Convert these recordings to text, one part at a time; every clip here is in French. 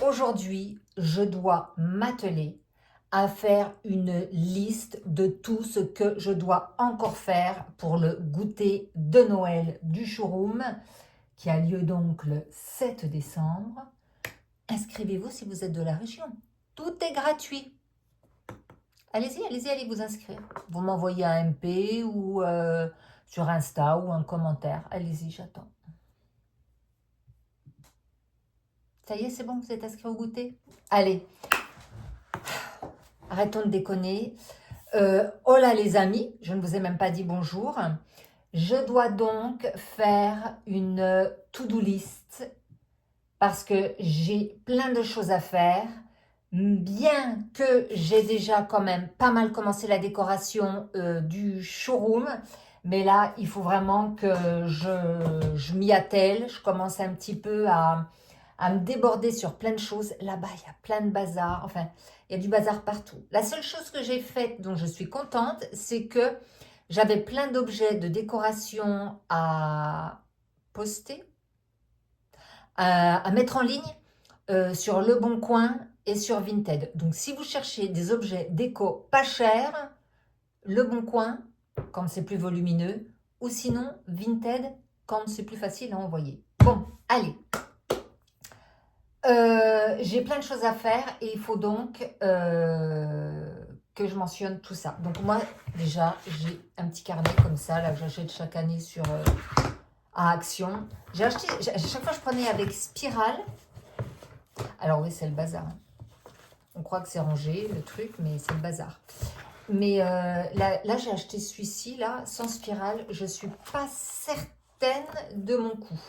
Aujourd'hui, je dois m'atteler à faire une liste de tout ce que je dois encore faire pour le goûter de Noël du showroom qui a lieu donc le 7 décembre. Inscrivez-vous si vous êtes de la région. Tout est gratuit. Allez-y, allez vous inscrire. Vous m'envoyez un MP ou sur Insta ou un commentaire. Allez-y, j'attends. Ça y est, c'est bon, vous êtes inscrit au goûter? Allez, arrêtons de déconner. Hola les amis, je ne vous ai même pas dit bonjour. Je dois donc faire une to-do list parce que j'ai plein de choses à faire. Bien que j'ai déjà quand même pas mal commencé la décoration du showroom, mais là, il faut vraiment que je m'y attelle. Je commence un petit peu à me déborder sur plein de choses. Là-bas, il y a plein de bazar. Enfin, il y a du bazar partout. La seule chose que j'ai faite, dont je suis contente, c'est que j'avais plein d'objets de décoration à poster, à mettre en ligne sur Le Bon Coin et sur Vinted. Donc, si vous cherchez des objets déco pas chers, Le Bon Coin, quand c'est plus volumineux, ou sinon Vinted, quand c'est plus facile à envoyer. Bon, allez. J'ai plein de choses à faire et il faut donc que je mentionne tout ça. Donc moi, déjà, j'ai un petit carnet comme ça, là, que j'achète chaque année sur à Action. J'ai acheté, à chaque fois je prenais avec Spirale. Alors oui, c'est le bazar. On croit que c'est rangé, le truc, mais c'est le bazar. Mais là j'ai acheté celui-ci, là, sans spirale. Je suis pas certaine de mon coût.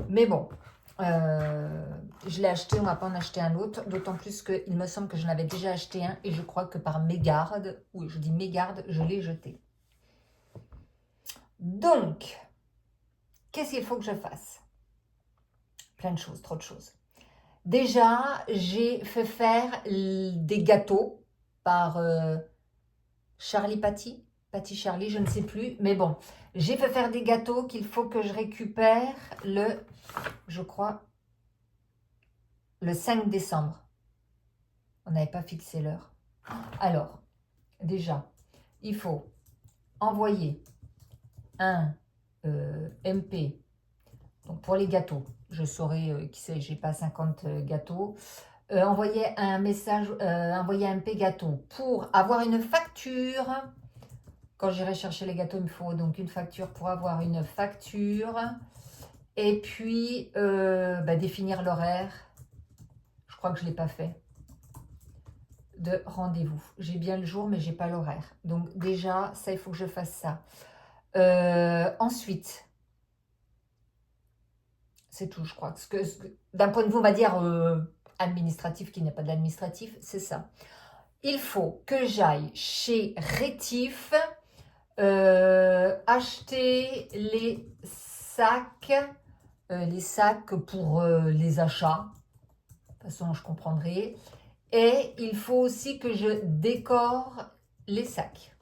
Mais bon, je l'ai acheté, on va pas en acheter un autre, d'autant plus qu'il me semble que je n'avais déjà acheté un et je crois que par mégarde, oui je dis mégarde, je l'ai jeté. Donc, qu'est-ce qu'il faut que je fasse? Plein de choses, trop de choses. Déjà, j'ai fait faire des gâteaux par Charlie Patty Charlie, je ne sais plus, mais bon, j'ai fait faire des gâteaux qu'il faut que je récupère je crois, le 5 décembre. On n'avait pas fixé l'heure. Alors, déjà, il faut envoyer un MP. Donc, pour les gâteaux, je saurai qui c'est, j'ai pas 50 gâteaux. Envoyer un message, envoyer un MP gâteau pour avoir une facture. Quand j'irai chercher les gâteaux, il me faut donc une facture pour avoir une facture. Et puis, définir l'horaire. Je crois que je ne l'ai pas fait. De rendez-vous. J'ai bien le jour, mais j'ai pas l'horaire. Donc déjà, ça, il faut que je fasse ça. Ensuite, c'est tout, je crois. D'un point de vue, on va dire, administratif, qui n'est pas de l'administratif, c'est ça. Il faut que j'aille chez Rétif acheter les sacs pour les achats. De toute façon, je comprendrai. Et il faut aussi que je décore les sacs.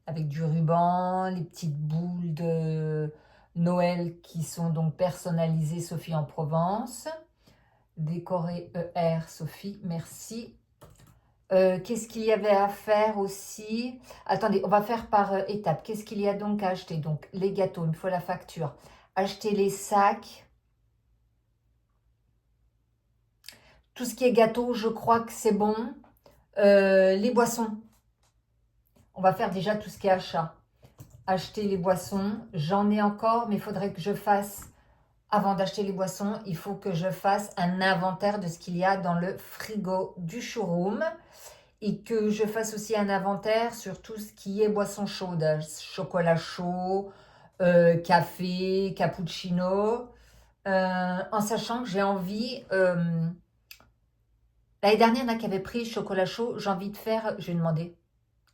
Avec du ruban, les petites boules de Noël qui sont donc personnalisées Sophie en Provence. Décorer ER Sophie, merci. Qu'est-ce qu'il y avait à faire aussi? Attendez, on va faire par étapes. Qu'est-ce qu'il y a donc à acheter? Donc les gâteaux, il me faut la facture. Acheter les sacs. Tout ce qui est gâteau, je crois que c'est bon. Les boissons. On va faire déjà tout ce qui est achat. Acheter les boissons. J'en ai encore, mais il faudrait que je fasse, avant d'acheter les boissons, il faut que je fasse un inventaire de ce qu'il y a dans le frigo du showroom. Et que je fasse aussi un inventaire sur tout ce qui est boissons chaudes. Chocolat chaud, café, cappuccino. En sachant que j'ai envie... l'année dernière, il y en a qui avaient pris le chocolat chaud. J'ai envie de faire... Je vais demander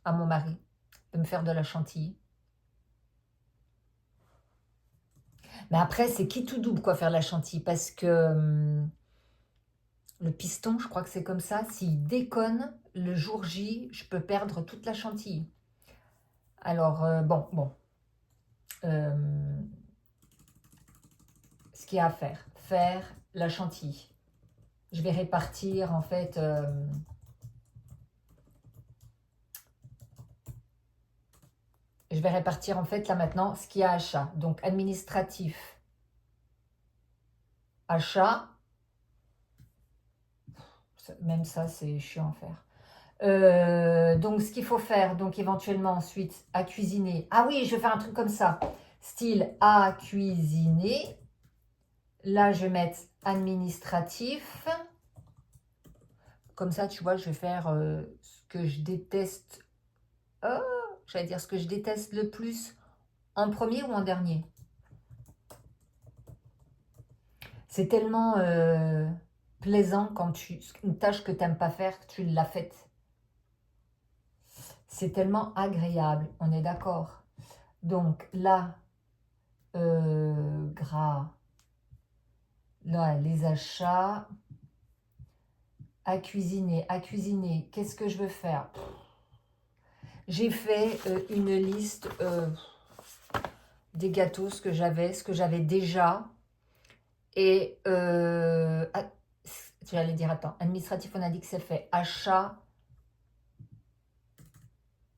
à mon mari de me faire de la chantilly. Mais après, c'est qui tout double, quoi, faire la chantilly. Parce que le piston, je crois que c'est comme ça. S'il déconne, le jour J, je peux perdre toute la chantilly. Alors, bon. Ce qu'il y a à faire. Faire la chantilly. je vais répartir en fait... je vais répartir en fait là maintenant ce qu'il y a achat. Donc administratif, achat. Même ça, c'est chiant à faire. Donc, ce qu'il faut faire, donc éventuellement ensuite, à cuisiner. Ah oui, je vais faire un truc comme ça. Style à cuisiner. Là, je vais mettre administratif. Comme ça, tu vois, je vais faire ce que je déteste. Oh, j'allais dire ce que je déteste le plus en premier ou en dernier. C'est tellement plaisant quand une tâche que tu n'aimes pas faire, que tu l'as faite. C'est tellement agréable, on est d'accord. Donc là, gras, là, les achats, à cuisiner, qu'est-ce que je veux faire? J'ai fait une liste des gâteaux, ce que j'avais déjà. Et, j'allais dire, attends, administratif, on a dit que c'est fait. Achat,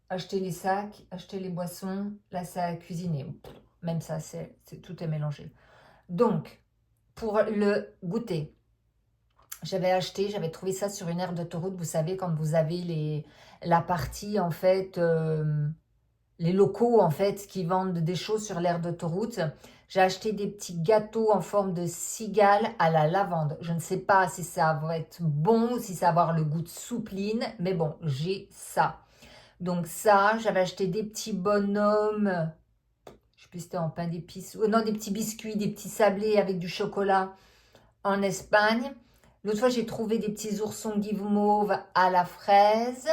acheter les sacs, acheter les boissons, là, c'est à cuisiner. Même ça, tout est mélangé. Donc, pour le goûter, j'avais trouvé ça sur une aire d'autoroute. Vous savez, quand vous avez la partie, en fait, les locaux, en fait, qui vendent des choses sur l'aire d'autoroute. J'ai acheté des petits gâteaux en forme de cigale à la lavande. Je ne sais pas si ça va être bon, si ça va avoir le goût de soupline, mais bon, j'ai ça. Donc ça, j'avais acheté des petits bonhommes, je sais plus si c'était en pain d'épices, non, des petits biscuits, des petits sablés avec du chocolat en Espagne. L'autre fois, j'ai trouvé des petits oursons guimauve à la fraise.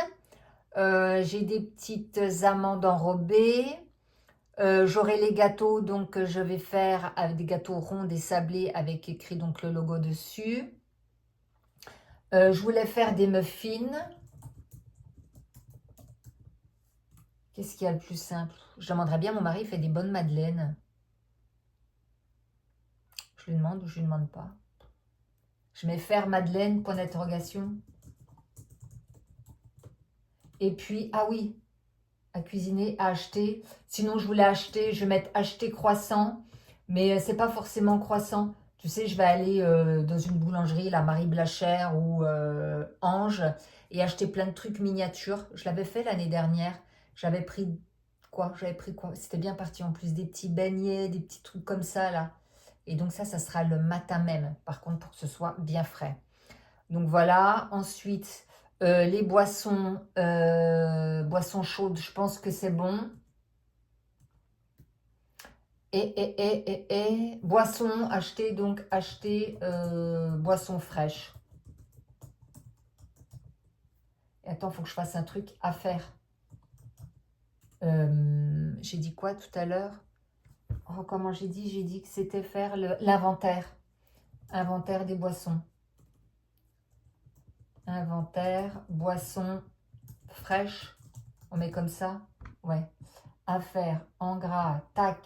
J'ai des petites amandes enrobées. J'aurai les gâteaux, donc je vais faire avec des gâteaux ronds, des sablés avec écrit donc le logo dessus. Je voulais faire des muffins. Qu'est-ce qu'il y a le plus simple? Je demanderais bien, mon mari fait des bonnes madeleines. Je lui demande ou je lui demande pas? Je mets faire madeleine, point d'interrogation. Et puis, ah oui, à cuisiner, à acheter. Sinon, je voulais acheter, je vais mettre acheter croissant, mais c'est pas forcément croissant. Tu sais, je vais aller dans une boulangerie, la Marie Blachère ou Ange, et acheter plein de trucs miniatures. Je l'avais fait l'année dernière. J'avais pris quoi? C'était bien parti en plus, des petits beignets, des petits trucs comme ça, là. Et donc ça sera le matin même, par contre, pour que ce soit bien frais. Donc voilà, ensuite, les boissons chaudes, je pense que c'est bon. Boissons, acheter boissons fraîches. Et attends, il faut que je fasse un truc à faire. J'ai dit quoi tout à l'heure? Oh, comment j'ai dit? J'ai dit que c'était faire l'inventaire. Inventaire des boissons. Inventaire, boissons fraîches. On met comme ça? Ouais. À faire en gras, tac.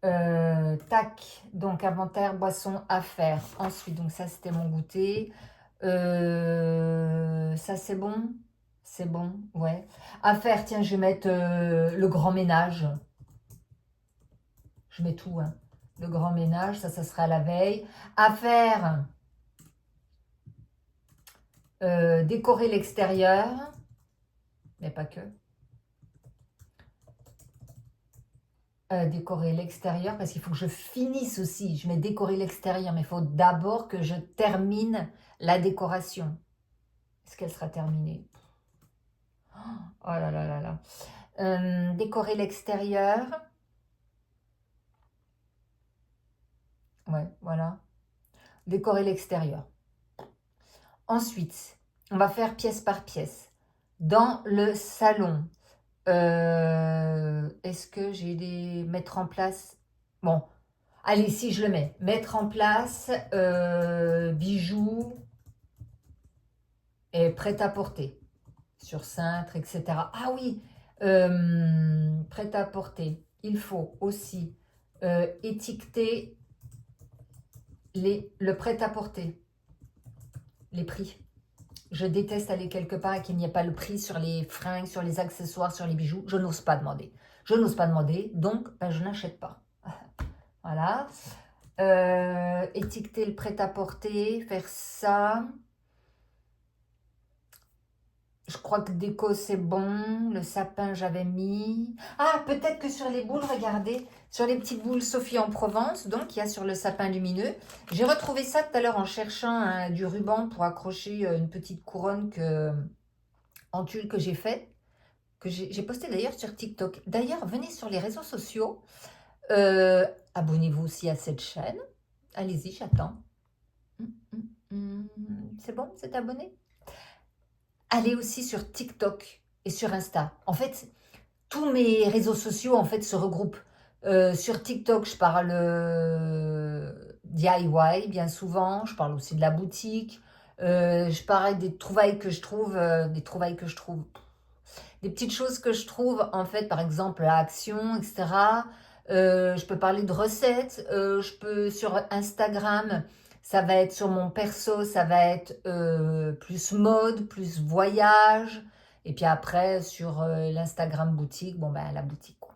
Tac, donc inventaire, boisson, à faire. Ensuite, donc ça c'était mon goûter. Ça c'est bon? C'est bon, ouais. À faire, tiens, je vais mettre le grand ménage. Je mets tout, hein. Le grand ménage, ça sera la veille. À faire, décorer l'extérieur, mais pas que. Décorer l'extérieur, parce qu'il faut que je finisse aussi. Je mets décorer l'extérieur, mais il faut d'abord que je termine la décoration. Est-ce qu'elle sera terminée? Oh là là là là. Décorer l'extérieur. Ouais, voilà. Décorer l'extérieur. Ensuite, on va faire pièce par pièce. Dans le salon, est-ce que j'ai des... Mettre en place... Bon, allez, si je le mets. Mettre en place bijoux et prêt-à-porter. Sur cintre, etc. Ah oui, prêt-à-porter. Il faut aussi étiqueter le prêt-à-porter, les prix. Je déteste aller quelque part et qu'il n'y ait pas le prix sur les fringues, sur les accessoires, sur les bijoux. Je n'ose pas demander. Je n'ose pas demander, donc ben, je n'achète pas. Voilà. Étiqueter le prêt-à-porter, faire ça. Je crois que déco c'est bon, le sapin j'avais mis. Ah, peut-être que sur les boules, regardez, sur les petites boules Sophie en Provence, donc il y a sur le sapin lumineux. J'ai retrouvé ça tout à l'heure en cherchant du ruban pour accrocher une petite couronne en tulle que j'ai fait, que j'ai posté d'ailleurs sur TikTok. D'ailleurs, venez sur les réseaux sociaux, abonnez-vous aussi à cette chaîne. Allez-y, j'attends. C'est bon, vous êtes abonné? Allez aussi sur TikTok et sur Insta. En fait, tous mes réseaux sociaux en fait se regroupent. Sur TikTok, je parle DIY bien souvent. Je parle aussi de la boutique. Je parle des trouvailles que je trouve, des petites choses que je trouve en fait, par exemple à Action, etc. Je peux parler de recettes. Je peux sur Instagram. Ça va être sur mon perso, ça va être plus mode, plus voyage. Et puis après, sur l'Instagram boutique, bon ben la boutique quoi.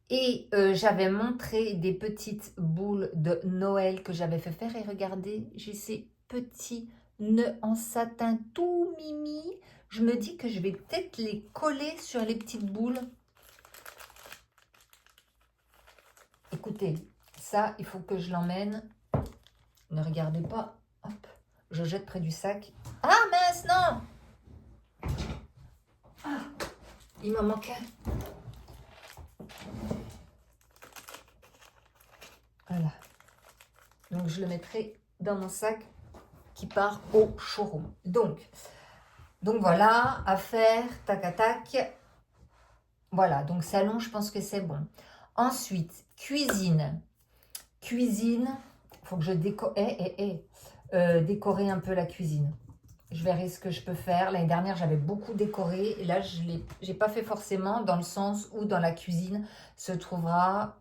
Et j'avais montré des petites boules de Noël que j'avais fait faire. Et regardez, j'ai ces petits nœuds en satin tout mimi. Je me dis que je vais peut-être les coller sur les petites boules. Écoutez, ça, il faut que je l'emmène. Ne regardez pas. Hop, je jette près du sac. Ah mince, non! Ah, il m'en manque un. Voilà. Donc, je le mettrai dans mon sac qui part au showroom. Donc voilà, à faire, tac à tac. Voilà, donc salon, je pense que c'est bon. Ensuite, cuisine. Cuisine, il faut que je décorer un peu la cuisine. Je verrai ce que je peux faire. L'année dernière, j'avais beaucoup décoré. Et là, je n'ai pas fait forcément dans le sens où dans la cuisine se trouvera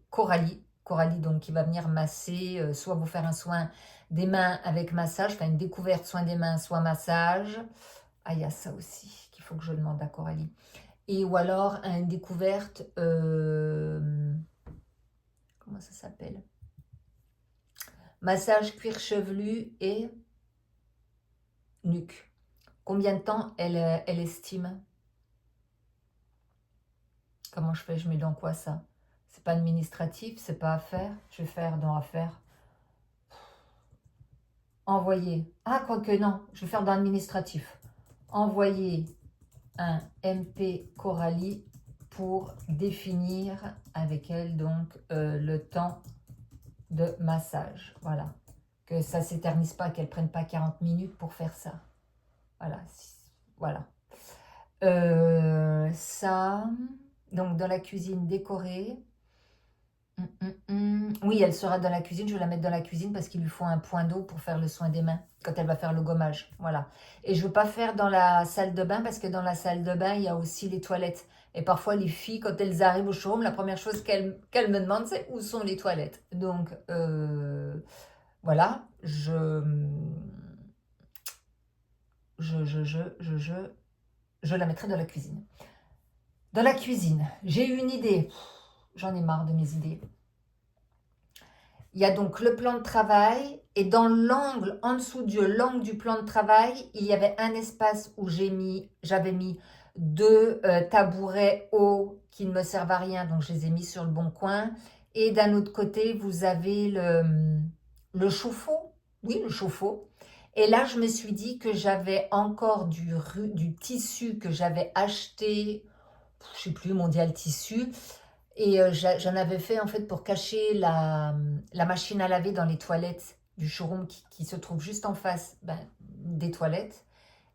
Coralie. Coralie, donc, qui va venir masser, soit vous faire un soin des mains avec massage, enfin une découverte soin des mains, soit massage. Ah, il y a ça aussi qu'il faut que je demande à Coralie. Et ou alors une découverte, comment ça s'appelle? Massage cuir chevelu et nuque. Combien de temps elle estime? Comment je fais? Je mets dans quoi ça? C'est pas administratif, c'est pas à faire. Je vais faire dans affaires. Envoyer. Ah, quoique non, je vais faire dans administratif. Envoyer un MP Coralie pour définir avec elle donc le temps de massage. Voilà. Que ça ne s'éternise pas, qu'elle ne prenne pas 40 minutes pour faire ça. Voilà. Voilà. Ça, donc dans la cuisine décorée. Oui, elle sera dans la cuisine. Je vais la mettre dans la cuisine parce qu'il lui faut un point d'eau pour faire le soin des mains quand elle va faire le gommage. Voilà. Et je ne veux pas faire dans la salle de bain parce que dans la salle de bain, il y a aussi les toilettes. Et parfois, les filles, quand elles arrivent au showroom, la première chose qu'elles me demandent, c'est où sont les toilettes. Donc, voilà. Je la mettrai dans la cuisine. Dans la cuisine, j'ai eu une idée. J'en ai marre de mes idées. Il y a donc le plan de travail et dans l'angle, en dessous de l'angle du plan de travail, il y avait un espace où j'avais mis deux tabourets hauts qui ne me servent à rien, donc je les ai mis sur le bon coin. Et d'un autre côté, vous avez le chauffe-eau. Oui, le chauffe-eau. Et là, je me suis dit que j'avais encore du tissu que j'avais acheté, je ne sais plus, Mondial Tissu. Et j'en avais fait en fait pour cacher la machine à laver dans les toilettes du showroom qui se trouve juste en face des toilettes.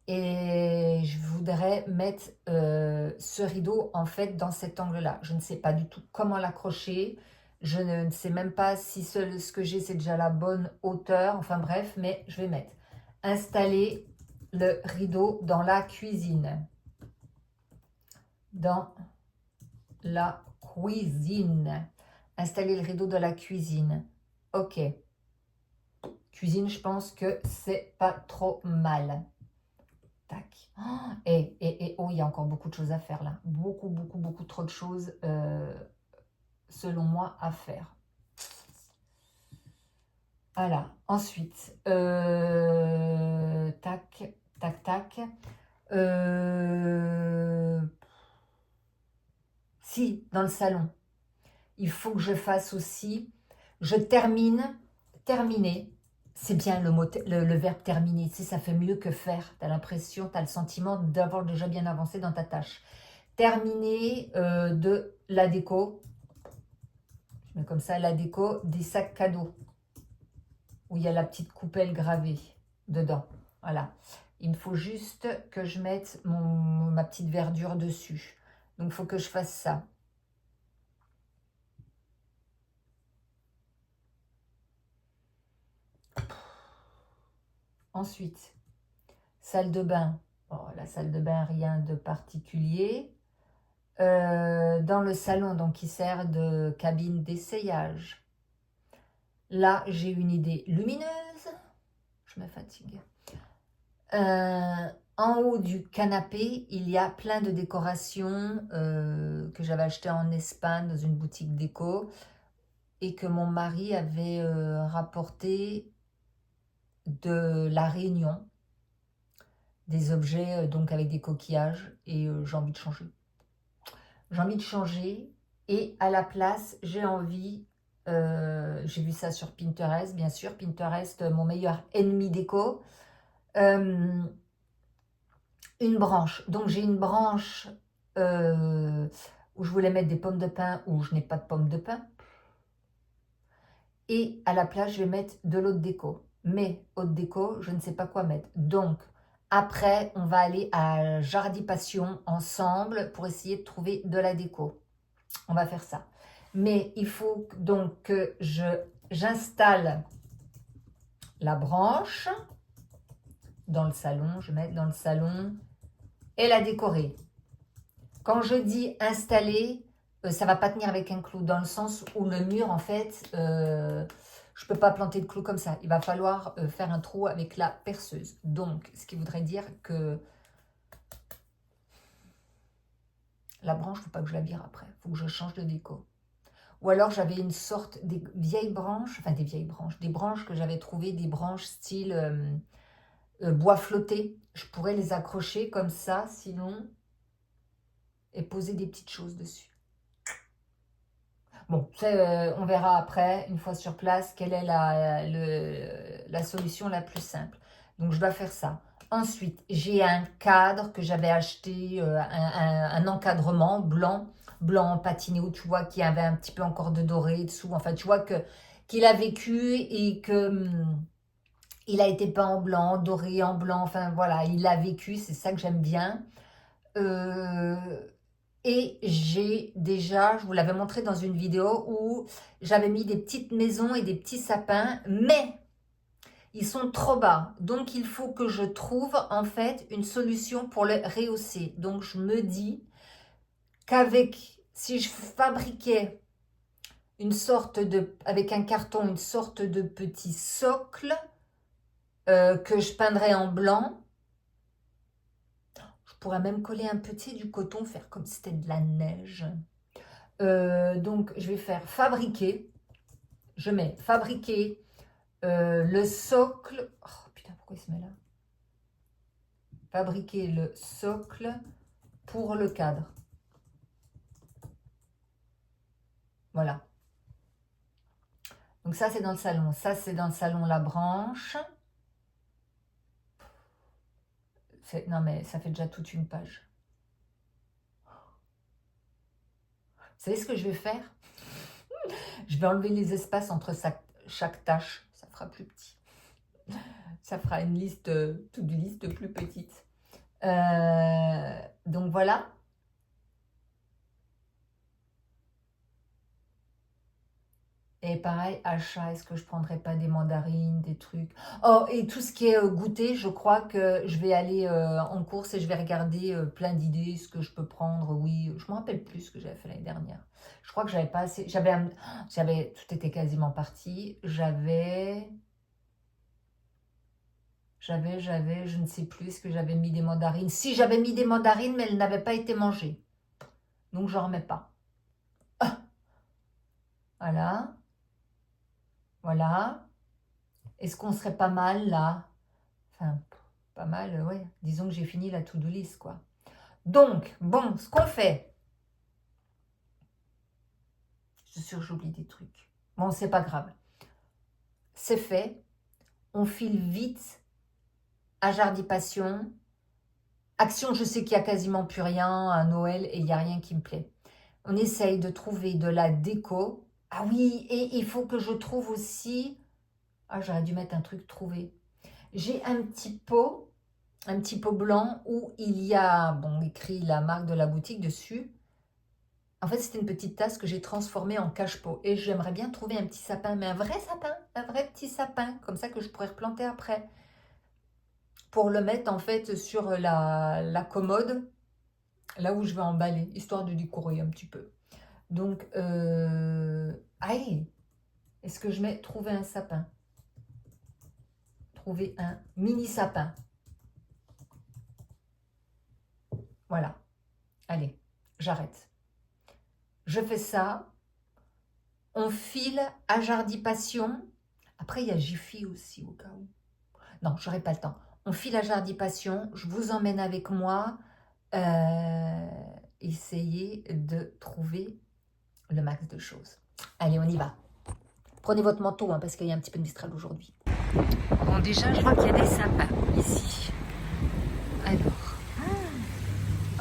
Et je voudrais mettre ce rideau en fait dans cet angle-là. Je ne sais pas du tout comment l'accrocher. Je ne sais même pas si ce que j'ai c'est déjà la bonne hauteur. Enfin bref, mais je vais mettre. Installer le rideau dans la cuisine. Dans la cuisine. Installer le rideau de la cuisine. Ok. cuisine, je pense que c'est pas trop mal. Tac. Oh, il y a encore beaucoup de choses à faire là. Beaucoup trop de choses, selon moi, à faire. Voilà. Ensuite, tac, tac, tac. Si, dans le salon. Il faut que je fasse aussi. Je terminer. C'est bien le verbe terminer. Tu sais, ça fait mieux que faire. Tu as l'impression, tu as le sentiment d'avoir déjà bien avancé dans ta tâche. Terminer de la déco. Je mets comme ça la déco des sacs cadeaux. Où il y a la petite coupelle gravée dedans. Voilà. Il me faut juste que je mette ma petite verdure dessus. Donc, il faut que je fasse ça. Ensuite, salle de bain. Bon, la salle de bain, rien de particulier. Dans le salon, donc, qui sert de cabine d'essayage. Là, j'ai une idée lumineuse. Je me fatigue. En haut du canapé, il y a plein de décorations que j'avais achetées en Espagne dans une boutique déco et que mon mari avait rapporté de La Réunion. Des objets donc avec des coquillages et j'ai envie de changer. J'ai envie de changer et à la place, j'ai envie, j'ai vu ça sur Pinterest, bien sûr, Pinterest, mon meilleur ennemi déco, une branche. Donc j'ai une branche où je voulais mettre des pommes de pin où je n'ai pas de pommes de pin. Et à la place, je vais mettre de l'eau de déco. Mais eau de déco, je ne sais pas quoi mettre. Donc, après, on va aller à Jardi Passion ensemble pour essayer de trouver de la déco. On va faire ça. Mais il faut donc que j'installe la branche dans le salon. Je vais mettre dans le salon et la décorer. Quand je dis installer, ça ne va pas tenir avec un clou dans le sens où le mur, en fait, je ne peux pas planter de clou comme ça. Il va falloir faire un trou avec la perceuse. Donc, ce qui voudrait dire que la branche, il ne faut pas que je la vire après. Il faut que je change de déco. Ou alors, j'avais une sorte des vieilles branches, enfin des vieilles branches, des branches que j'avais trouvées, des branches style bois flotté. Je pourrais les accrocher comme ça, sinon, et poser des petites choses dessus. Bon, on verra après, une fois sur place, quelle est la solution la plus simple. Donc, je dois faire ça. Ensuite, j'ai un cadre que j'avais acheté, un encadrement blanc patiné, où tu vois qu'il y avait un petit peu encore de doré dessous. Enfin, tu vois qu'il a vécu et que il a été peint en blanc, doré en blanc. Enfin, voilà, il a vécu, c'est ça que j'aime bien. Et j'ai déjà, je vous l'avais montré dans une vidéo où j'avais mis des petites maisons et des petits sapins, mais ils sont trop bas. Donc, il faut que je trouve en fait une solution pour le rehausser. Donc, je me dis si je fabriquais avec un carton, une sorte de petit socle que je peindrais en blanc, je pourrais même coller un petit du coton, faire comme si c'était de la neige. Donc, je vais faire fabriquer. Je mets fabriquer le socle. Oh putain, pourquoi il se met là? Fabriquer le socle pour le cadre. Voilà. Donc, ça, c'est dans le salon. Ça, c'est dans le salon la branche. Non, mais ça fait déjà toute une page. Vous savez ce que je vais faire? Je vais enlever les espaces entre chaque tâche. Ça fera plus petit. Ça fera une liste, toute liste plus petite. Donc voilà. Et pareil, achat, est-ce que je prendrais pas des mandarines, des trucs? Oh, et tout ce qui est goûter, je crois que je vais aller en course et je vais regarder plein d'idées, ce que je peux prendre. Oui, je me rappelle plus ce que j'avais fait l'année dernière. Je crois que j'avais pas assez. Tout était quasiment parti. J'avais je ne sais plus, est-ce que j'avais mis des mandarines? Si, j'avais mis des mandarines, mais elles n'avaient pas été mangées. Donc, j'en remets pas. Ah, voilà. Voilà. Est-ce qu'on serait pas mal, là? Enfin, pas mal, ouais. Disons que j'ai fini la to-do list, quoi. Donc, bon, ce qu'on fait... Je suis sûre que j'oublie des trucs. Bon, c'est pas grave. C'est fait. On file vite à Jardi Passion. Action, je sais qu'il n'y a quasiment plus rien à Noël et il n'y a rien qui me plaît. On essaye de trouver de la déco. Ah oui, et il faut que je trouve aussi... Ah, j'aurais dû mettre un truc trouvé. J'ai un petit pot blanc où il y a, bon, écrit la marque de la boutique dessus. En fait, c'était une petite tasse que j'ai transformée en cache-pot. Et j'aimerais bien trouver un petit sapin, mais un vrai sapin, un vrai petit sapin, comme ça que je pourrais replanter après. Pour le mettre en fait sur la commode, là où je vais emballer, histoire de décorer un petit peu. Donc, aïe, est-ce que je mets trouver un sapin? Trouver un mini sapin. Voilà. Allez, j'arrête. Je fais ça. On file à Jardi Passion. Après, il y a Jiffy aussi, au cas où. Non, j'aurai pas le temps. On file à Jardi Passion. Je vous emmène avec moi. Essayez de trouver le max de choses. Allez, on y va. Prenez votre manteau, hein, parce qu'il y a un petit peu de Mistral aujourd'hui. Bon, déjà, je vois qu'il y a des sapins ici. Alors.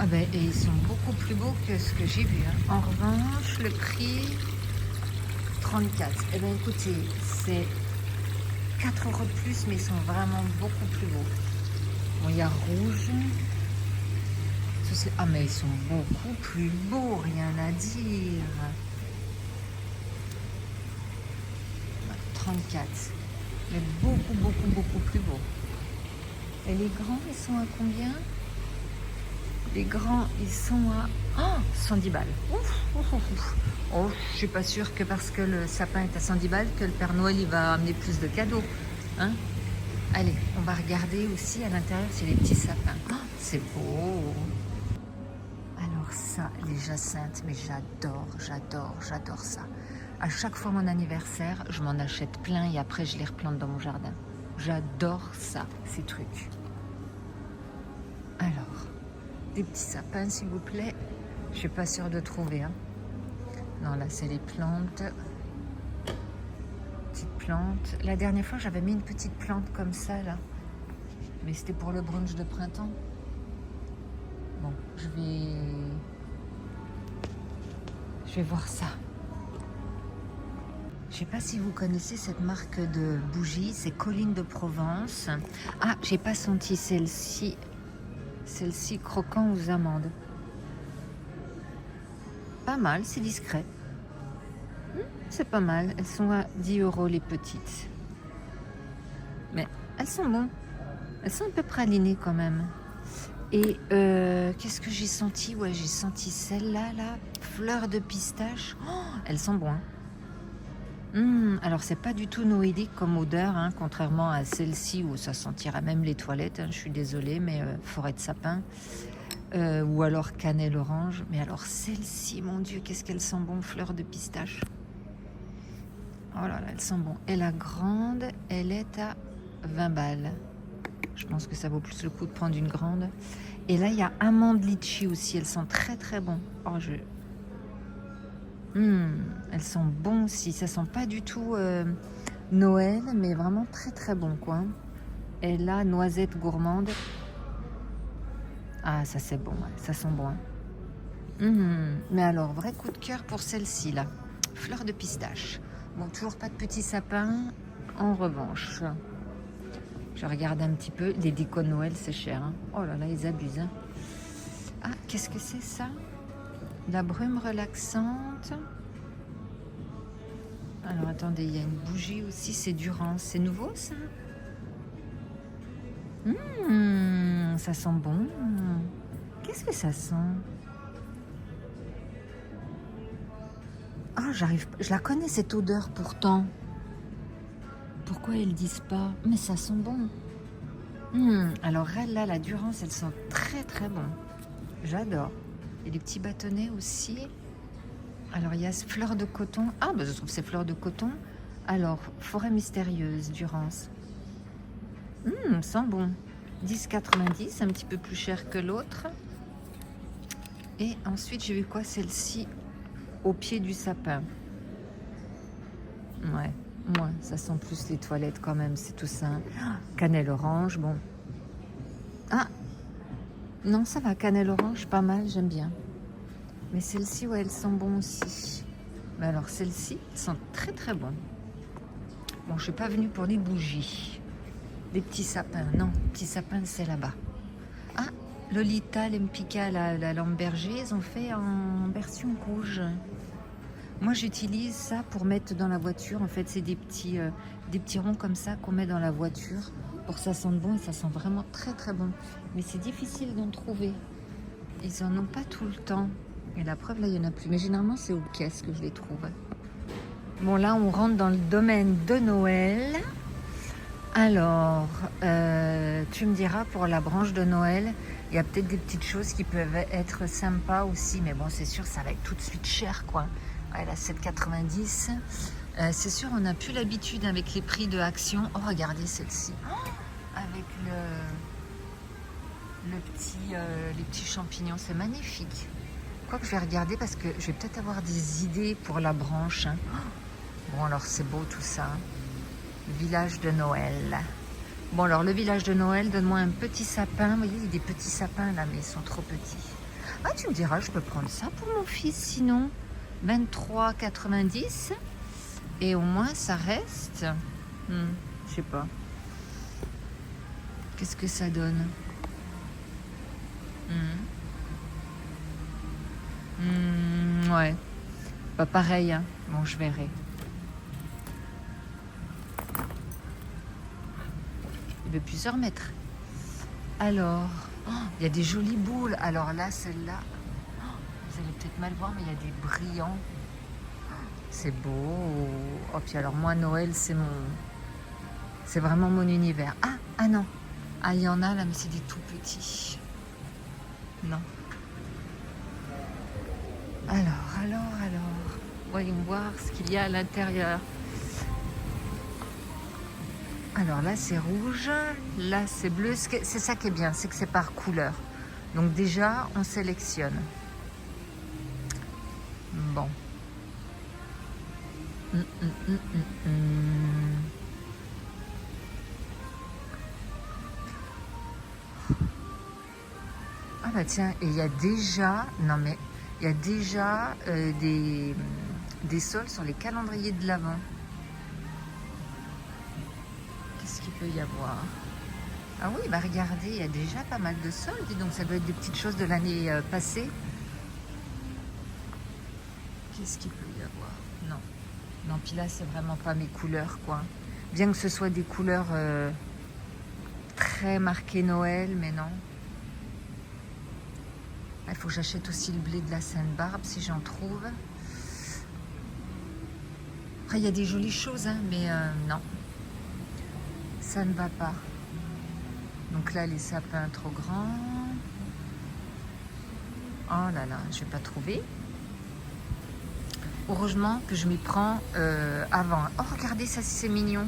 Ah ben, et ils sont beaucoup plus beaux que ce que j'ai vu. Hein. En revanche, le prix, 34. Eh bien, écoutez, c'est 4 € de plus, mais ils sont vraiment beaucoup plus beaux. Bon, il y a rouge. Ah, mais ils sont beaucoup plus beaux, rien à dire. 34. Mais beaucoup, beaucoup, beaucoup plus beaux. Et les grands, ils sont à combien? Les grands, ils sont à 110 balles. Ouf, ouf, ouf, ouf. Oh, je suis pas sûre que parce que le sapin est à 110 balles que le Père Noël il va amener plus de cadeaux. Hein? Allez, on va regarder aussi à l'intérieur, c'est les petits sapins. Oh, c'est beau. Alors ça, les jacinthes, mais j'adore, j'adore, j'adore ça. À chaque fois mon anniversaire, je m'en achète plein et après je les replante dans mon jardin. J'adore ça, ces trucs. Alors, des petits sapins s'il vous plaît. Je suis pas sûre de trouver. Hein. Non, là c'est les plantes. Petite plante. La dernière fois j'avais mis une petite plante comme ça là. Mais c'était pour le brunch de printemps. Bon, je vais voir ça. Je sais pas si vous connaissez cette marque de bougies, c'est Colline de Provence. Ah, j'ai pas senti celle-ci. Celle-ci croquant aux amandes. Pas mal, c'est discret. C'est pas mal. Elles sont à 10 € les petites. Mais elles sont bonnes. Elles sont un peu pralinées quand même. Et qu'est-ce que j'ai senti? Ouais, j'ai senti celle-là, là. Fleur de pistache. Oh, elles sont bonnes. Alors, c'est pas du tout noédique comme odeur, hein, contrairement à celle-ci où ça sentira même les toilettes. Hein, je suis désolée, mais forêt de sapin. Ou alors cannelle orange. Mais alors, celle-ci, mon Dieu, qu'est-ce qu'elles sont bonnes, fleur de pistache. Oh là là, elles sont bonnes. Et la grande, elle est à 20 balles. Je pense que ça vaut plus le coup de prendre une grande. Et là, il y a amande litchi aussi. Elles sont très très bonnes. Oh, elles sont bonnes aussi. Ça sent pas du tout Noël, mais vraiment très très bon quoi. Et là, noisette gourmande. Ah, ça c'est bon. Ouais. Ça sent bon. Mais alors, vrai coup de cœur pour celle-ci là. Fleur de pistache. Bon, toujours pas de petit sapin. En revanche, je regarde un petit peu. Les décos de Noël, c'est cher. Hein. Oh là là, ils abusent. Hein. Ah, qu'est-ce que c'est ça? La brume relaxante. Alors, attendez, il y a une bougie aussi. C'est Durance. C'est nouveau, ça? Ça sent bon. Qu'est-ce que ça sent? Ah, j'arrive... Je la connais, cette odeur, pourtant. Pourquoi ils disent pas? Mais ça sent bon. Alors elles, là, la Durance, elles sont très très bonnes. J'adore. Et les petits bâtonnets aussi. Alors il y a ce fleur de coton. Ah, bah, je trouve ces fleurs de coton. Alors, forêt mystérieuse, Durance. Sent bon. 10,90, un petit peu plus cher que l'autre. Et ensuite, j'ai vu quoi? Celle-ci, au pied du sapin. Ouais, ça sent plus les toilettes quand même, c'est tout ça. Cannelle orange, bon. Ah, non, ça va, cannelle orange, pas mal, j'aime bien. Mais celle-ci, ouais, elles sont bonnes aussi. Mais alors, celles-ci, elles sont très très bonnes. Bon, je suis pas venue pour des bougies. Des petits sapins, non, petits sapins, c'est là-bas. Ah, Lolita, l'Empika, la Lamberger, ils ont fait en version rouge. Moi, j'utilise ça pour mettre dans la voiture. En fait, c'est des petits ronds comme ça qu'on met dans la voiture pour que ça sente bon et ça sent vraiment très très bon. Mais c'est difficile d'en trouver. Ils en ont pas tout le temps. Et la preuve, là, il n'y en a plus. Mais généralement, c'est aux caisses que je les trouve. Bon, là, on rentre dans le domaine de Noël. Alors, tu me diras, pour la branche de Noël, il y a peut-être des petites choses qui peuvent être sympas aussi. Mais bon, c'est sûr, ça va être tout de suite cher, quoi. Ouais, la 7,90. C'est sûr, on n'a plus l'habitude avec les prix de Action. Oh, regardez celle-ci. Avec les petits champignons, c'est magnifique. Quoi que je vais regarder parce que je vais peut-être avoir des idées pour la branche. Hein. Bon, alors c'est beau tout ça. Le village de Noël. Bon, alors le village de Noël, donne-moi un petit sapin. Vous voyez, il y a des petits sapins là, mais ils sont trop petits. Ah, tu me diras, je peux prendre ça pour mon fils sinon. 23,90 et au moins ça reste. Je sais pas. Qu'est-ce que ça donne? Ouais. Pas pareil, hein. Bon, je verrai. Il veut plus se remettre. Alors, il y a des jolies boules. Alors là, celle-là, vous allez peut-être mal voir, mais il y a des brillants. C'est beau. Oh, puis alors moi, Noël, c'est vraiment mon univers. Ah non. Ah, il y en a là, mais c'est des tout petits. Non. Alors. Voyons voir ce qu'il y a à l'intérieur. Alors là, c'est rouge. Là, c'est bleu. C'est ça qui est bien, c'est que c'est par couleur. Donc déjà, on sélectionne. Bon. Ah bah tiens, et il y a déjà... Non mais, il y a déjà des soldes sur les calendriers de l'Avent. Qu'est-ce qu'il peut y avoir? Ah oui, bah regardez, il y a déjà pas mal de soldes. Dis donc, ça doit être des petites choses de l'année passée. Qu'est-ce qu'il peut y avoir? Non, puis là, c'est vraiment pas mes couleurs, quoi. Bien que ce soit des couleurs très marquées Noël, mais non. Il faut que j'achète aussi le blé de la Sainte-Barbe, si j'en trouve. Après, il y a des jolies choses, hein, mais non. Ça ne va pas. Donc là, les sapins trop grands. Oh là là, je vais pas trouver. Heureusement que je m'y prends avant. Oh, regardez, ça, c'est mignon.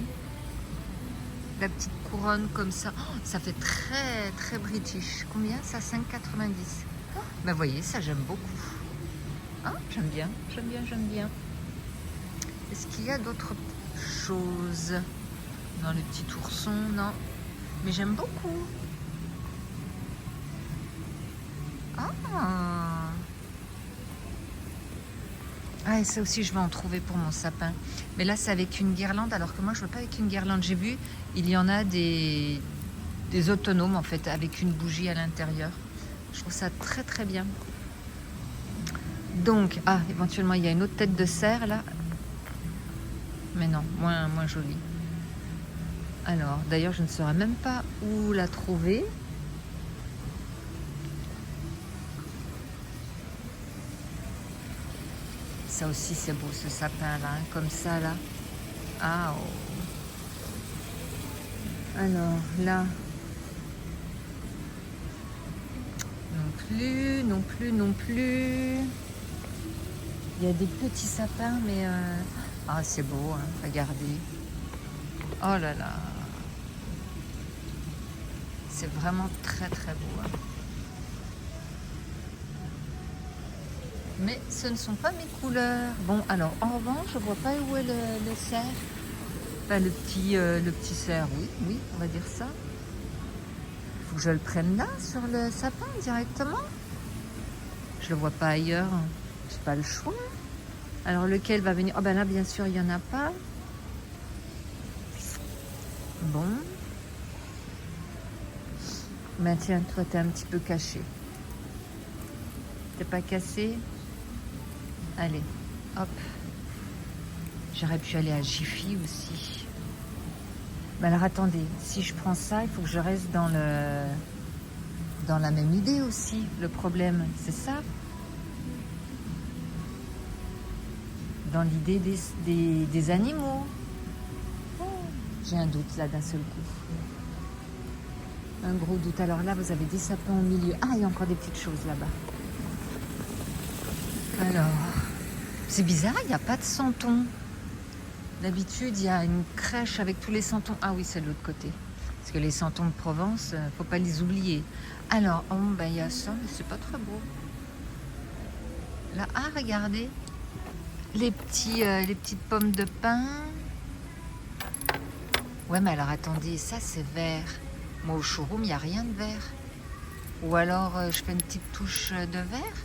La petite couronne comme ça. Oh, ça fait très, très british. Combien ça? 5,90. Oh, ben, vous voyez, ça, j'aime beaucoup. Ah, j'aime bien. Est-ce qu'il y a d'autres choses? Dans les petits oursons, non. Mais j'aime beaucoup. Ah, et ça aussi, je vais en trouver pour mon sapin. Mais là, c'est avec une guirlande, alors que moi, je veux pas avec une guirlande. J'ai vu, il y en a des autonomes, en fait, avec une bougie à l'intérieur. Je trouve ça très, très bien. Donc, éventuellement, il y a une autre tête de cerf, là. Mais non, moins jolie. Alors, d'ailleurs, je ne saurais même pas où la trouver. Ça aussi, c'est beau, ce sapin-là, hein, comme ça, là. Ah, oh. Alors, là, Non plus, non plus, non plus. Il y a des petits sapins, mais... Ah, c'est beau, hein, regardez. Oh là là. C'est vraiment très très beau. Hein. Mais ce ne sont pas mes couleurs. Bon, alors, en revanche, je vois pas où est le cerf. Enfin, le petit cerf, oui, oui, on va dire ça. Faut que je le prenne là, sur le sapin, directement. Je le vois pas ailleurs. J'ai pas le choix. Alors, lequel va venir? Oh, ben là, bien sûr, il y en a pas. Bon. Ben tiens, toi, t'es un petit peu caché. T'es pas cassé? Allez, hop. J'aurais pu aller à Jiffy aussi. Mais alors attendez, si je prends ça, il faut que je reste dans la même idée aussi. Le problème, c'est ça. Dans l'idée des animaux. Oh, j'ai un doute là d'un seul coup. Un gros doute. Alors là, vous avez des sapins au milieu. Ah, il y a encore des petites choses là-bas. Alors, c'est bizarre, il n'y a pas de santon. D'habitude, il y a une crèche avec tous les santons. Ah oui, c'est de l'autre côté. Parce que les santons de Provence, faut pas les oublier. Alors, oh, ben, il y a ça, mais c'est pas très beau. Là, ah, regardez. Les petites pommes de pin. Ouais, mais alors, attendez, ça, c'est vert. Moi, au showroom, il n'y a rien de vert. Ou alors, je fais une petite touche de vert.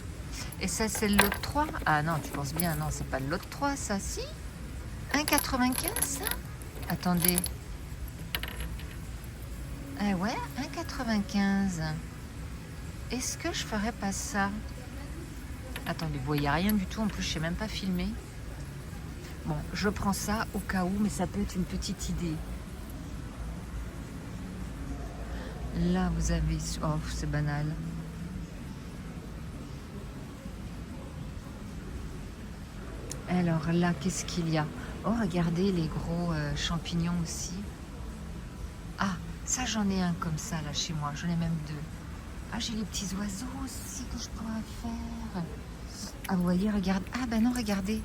Et ça, c'est le lot 3. Ah non, tu penses bien. Non, c'est pas le lot 3, ça, si. 1,95 ça? Attendez. Eh ouais, 1,95. Est-ce que je ferais pas ça? Attendez, vous voyez rien du tout. En plus, je sais même pas filmer. Bon, je prends ça au cas où, mais ça peut être une petite idée. Là, vous avez... Oh, c'est banal. Alors là, qu'est-ce qu'il y a? Oh, regardez les gros champignons aussi. Ah, ça, j'en ai un comme ça, là, chez moi. J'en ai même deux. Ah, j'ai les petits oiseaux aussi que je pourrais faire. Ah, vous voyez, regarde. Ah, ben non, regardez.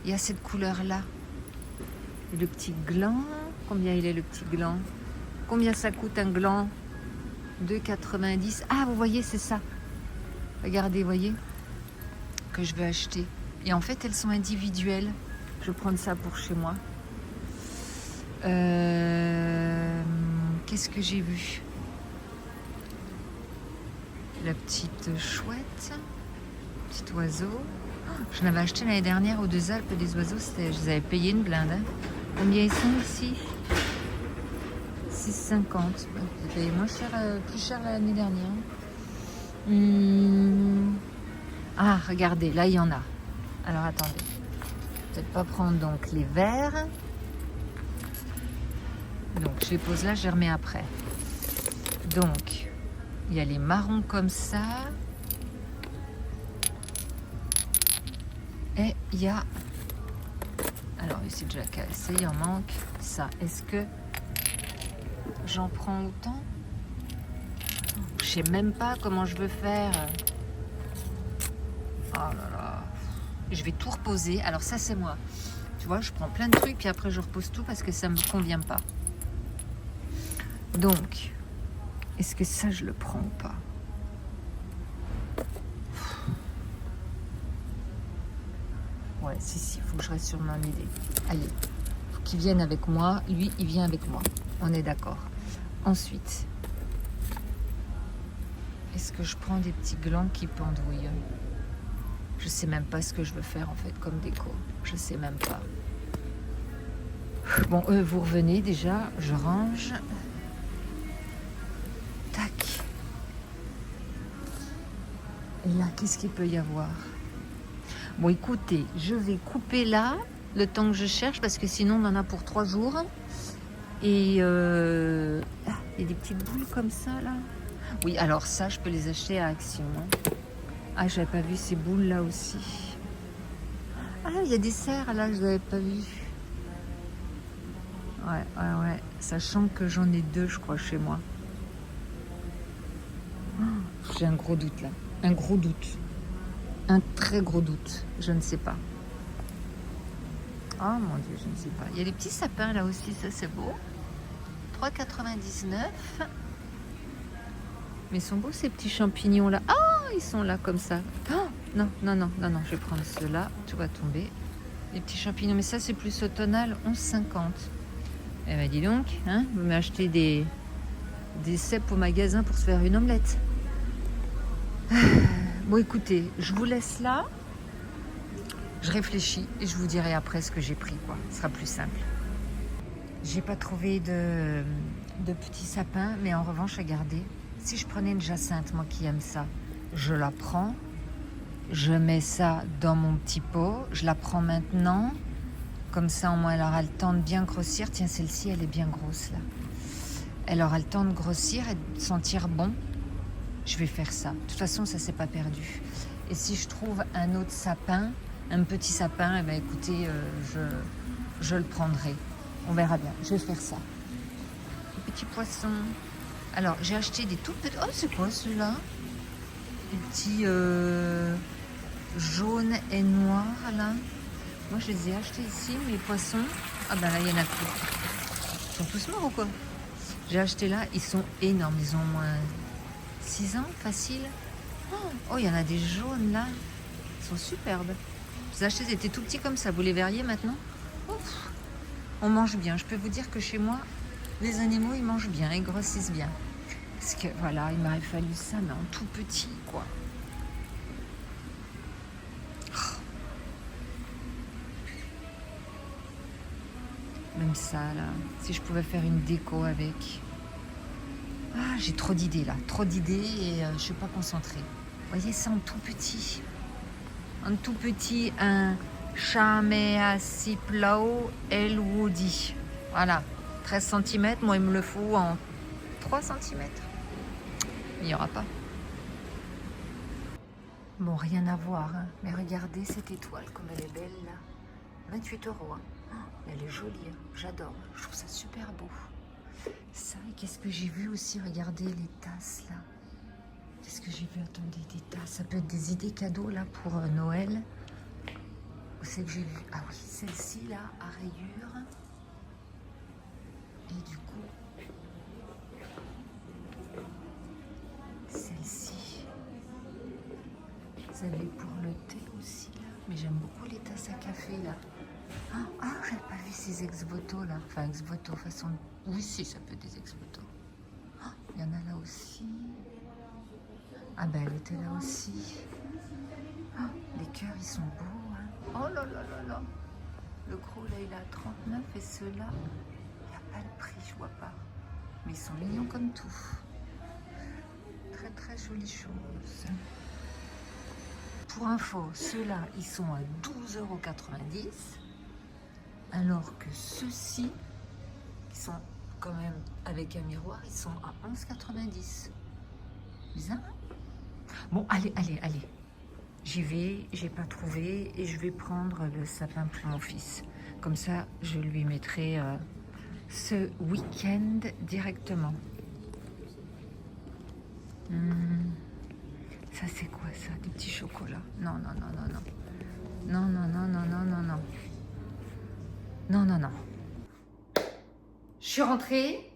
Il y a cette couleur-là. Et le petit gland. Combien il est, le petit gland? Combien ça coûte, un gland? 2,90. Ah, vous voyez, c'est ça. Regardez, vous voyez, que je veux acheter. Et en fait, elles sont individuelles. Je vais prendre ça pour chez moi. Qu'est-ce que j'ai vu? La petite chouette. Petit oiseau. Oh, je l'avais acheté l'année dernière aux Deux Alpes des oiseaux. Je les avais payé une blinde. Hein. Combien ils sont ici? 6,50. J'ai payé moins cher, plus cher l'année dernière. Ah, regardez, là, il y en a. Alors, attendez. Peut-être pas prendre donc les verts. Donc, je les pose là, je les remets après. Donc, il y a les marrons comme ça. Et il y a... Alors, ici, déjà cassé, il en manque. Ça, est-ce que j'en prends autant? Je sais même pas comment je veux faire. Oh là là. Je vais tout reposer. Alors ça, c'est moi. Tu vois, je prends plein de trucs, puis après, je repose tout parce que ça me convient pas. Donc, est-ce que ça, je le prends ou pas? Ouais, si, il faut que je reste sur mon idée. Allez, faut qu'il vienne avec moi. Lui, il vient avec moi. On est d'accord. Ensuite, est-ce que je prends des petits glands qui pendouillent? Je sais même pas ce que je veux faire en fait comme déco. Je sais même pas. Bon, vous revenez déjà. Je range. Tac. Et là, qu'est-ce qu'il peut y avoir? Bon, écoutez, je vais couper là, le temps que je cherche, parce que sinon, on en a pour 3 jours. Et il y a des petites boules comme ça, là. Oui, alors ça, je peux les acheter à Action. Hein. Ah, j'avais pas vu ces boules là aussi. Ah, il y a des cerfs là, je n'avais pas vu. Ouais. Sachant que j'en ai 2, je crois, chez moi. Oh, J'ai un gros doute là. Un gros doute. Un très gros doute. Je ne sais pas. Oh mon Dieu, je ne sais pas. Il y a des petits sapins là aussi, ça c'est beau. 3,99 €. Mais ils sont beaux ces petits champignons là. Ah, ils sont là comme ça. Oh, non, non, non, non, non, je vais prendre ceux-là. Tout va tomber. Les petits champignons, mais ça c'est plus automnal, 11,50 €. Eh ben dis donc, hein, vous m'achetez des cèpes au magasin pour se faire une omelette. Bon écoutez, je vous laisse là. Je réfléchis et je vous dirai après ce que j'ai pris, quoi. Ce sera plus simple. J'ai pas trouvé de petits sapins, mais en revanche, regardez, si je prenais une jacinthe, moi qui aime ça, je la prends, je mets ça dans mon petit pot, je la prends maintenant, comme ça au moins elle aura le temps de bien grossir. Tiens, celle-ci, elle est bien grosse là. Elle aura le temps de grossir et de sentir bon. Je vais faire ça. De toute façon, ça s'est pas perdu. Et si je trouve un autre sapin, un petit sapin, eh ben, écoutez, je le prendrai. On verra bien. Je vais faire ça. Les petits poissons. Alors, j'ai acheté des tout petits... Oh, c'est quoi ceux-là? Des petits jaunes et noirs, là. Moi, je les ai achetés ici, mes poissons. Ah ben là, il y en a plus. Ils sont tous morts ou quoi? J'ai acheté là. Ils sont énormes. Ils ont au moins 6 ans, facile. Oh, il y en a des jaunes, là. Ils sont superbes. Je les ai achetés, ils étaient tout petits comme ça. Vous les verriez maintenant? Ouf. On mange bien. Je peux vous dire que chez moi, les animaux, ils mangent bien, ils grossissent bien. Parce que, voilà, il m'aurait fallu ça, mais en tout petit, quoi. Oh. Même ça, là. Si je pouvais faire une déco avec. Ah, j'ai trop d'idées, là. Trop d'idées et je ne suis pas concentrée. Vous voyez ça en tout petit. En tout petit, un Chameasiplau Elwoodi. Voilà. 13 cm. Moi, il me le faut en 3 cm. Il n'y aura pas. Bon, rien à voir, hein. Mais regardez cette étoile, comme elle est belle, là. 28 €, hein. Oh, elle est jolie, hein. J'adore. Je trouve ça super beau. Ça, et qu'est-ce que j'ai vu aussi? Regardez les tasses, là. Qu'est-ce que j'ai vu? Attendez, des tasses. Ça peut être des idées cadeaux, là, pour Noël. Où c'est que j'ai vu? Ah oui, celle-ci, là, à rayures. Et du coup... celle-ci. Vous avez pour le thé aussi, là. Mais j'aime beaucoup les tasses à café, là. Ah, j'avais pas vu ces ex-voto, là. Enfin, ex-voto, façon... Oui, si, ça peut être des ex-voto. Il y en a là aussi. Ah ben, elle était là aussi. Les cœurs, ils sont beaux, hein. Oh là là là là. Le gros, là, il est à 39 et ceux-là, il n'y a pas le prix, je vois pas. Mais ils sont mignons comme tout. Très, très jolies choses. Pour info, ceux-là, ils sont à 12,90 €. Alors que ceux-ci, qui sont quand même avec un miroir, ils sont à 11,90 €. Bizarre, hein? Bon, allez, allez, allez. J'y vais, j'ai pas trouvé et je vais prendre le sapin pour mon fils. Comme ça, je lui mettrai ce week-end directement. Ça, c'est quoi ça? Des petits chocolats? Non, non, non, non, non. Non, non, non, non, non, non, non. Non, non, non. Je suis rentrée.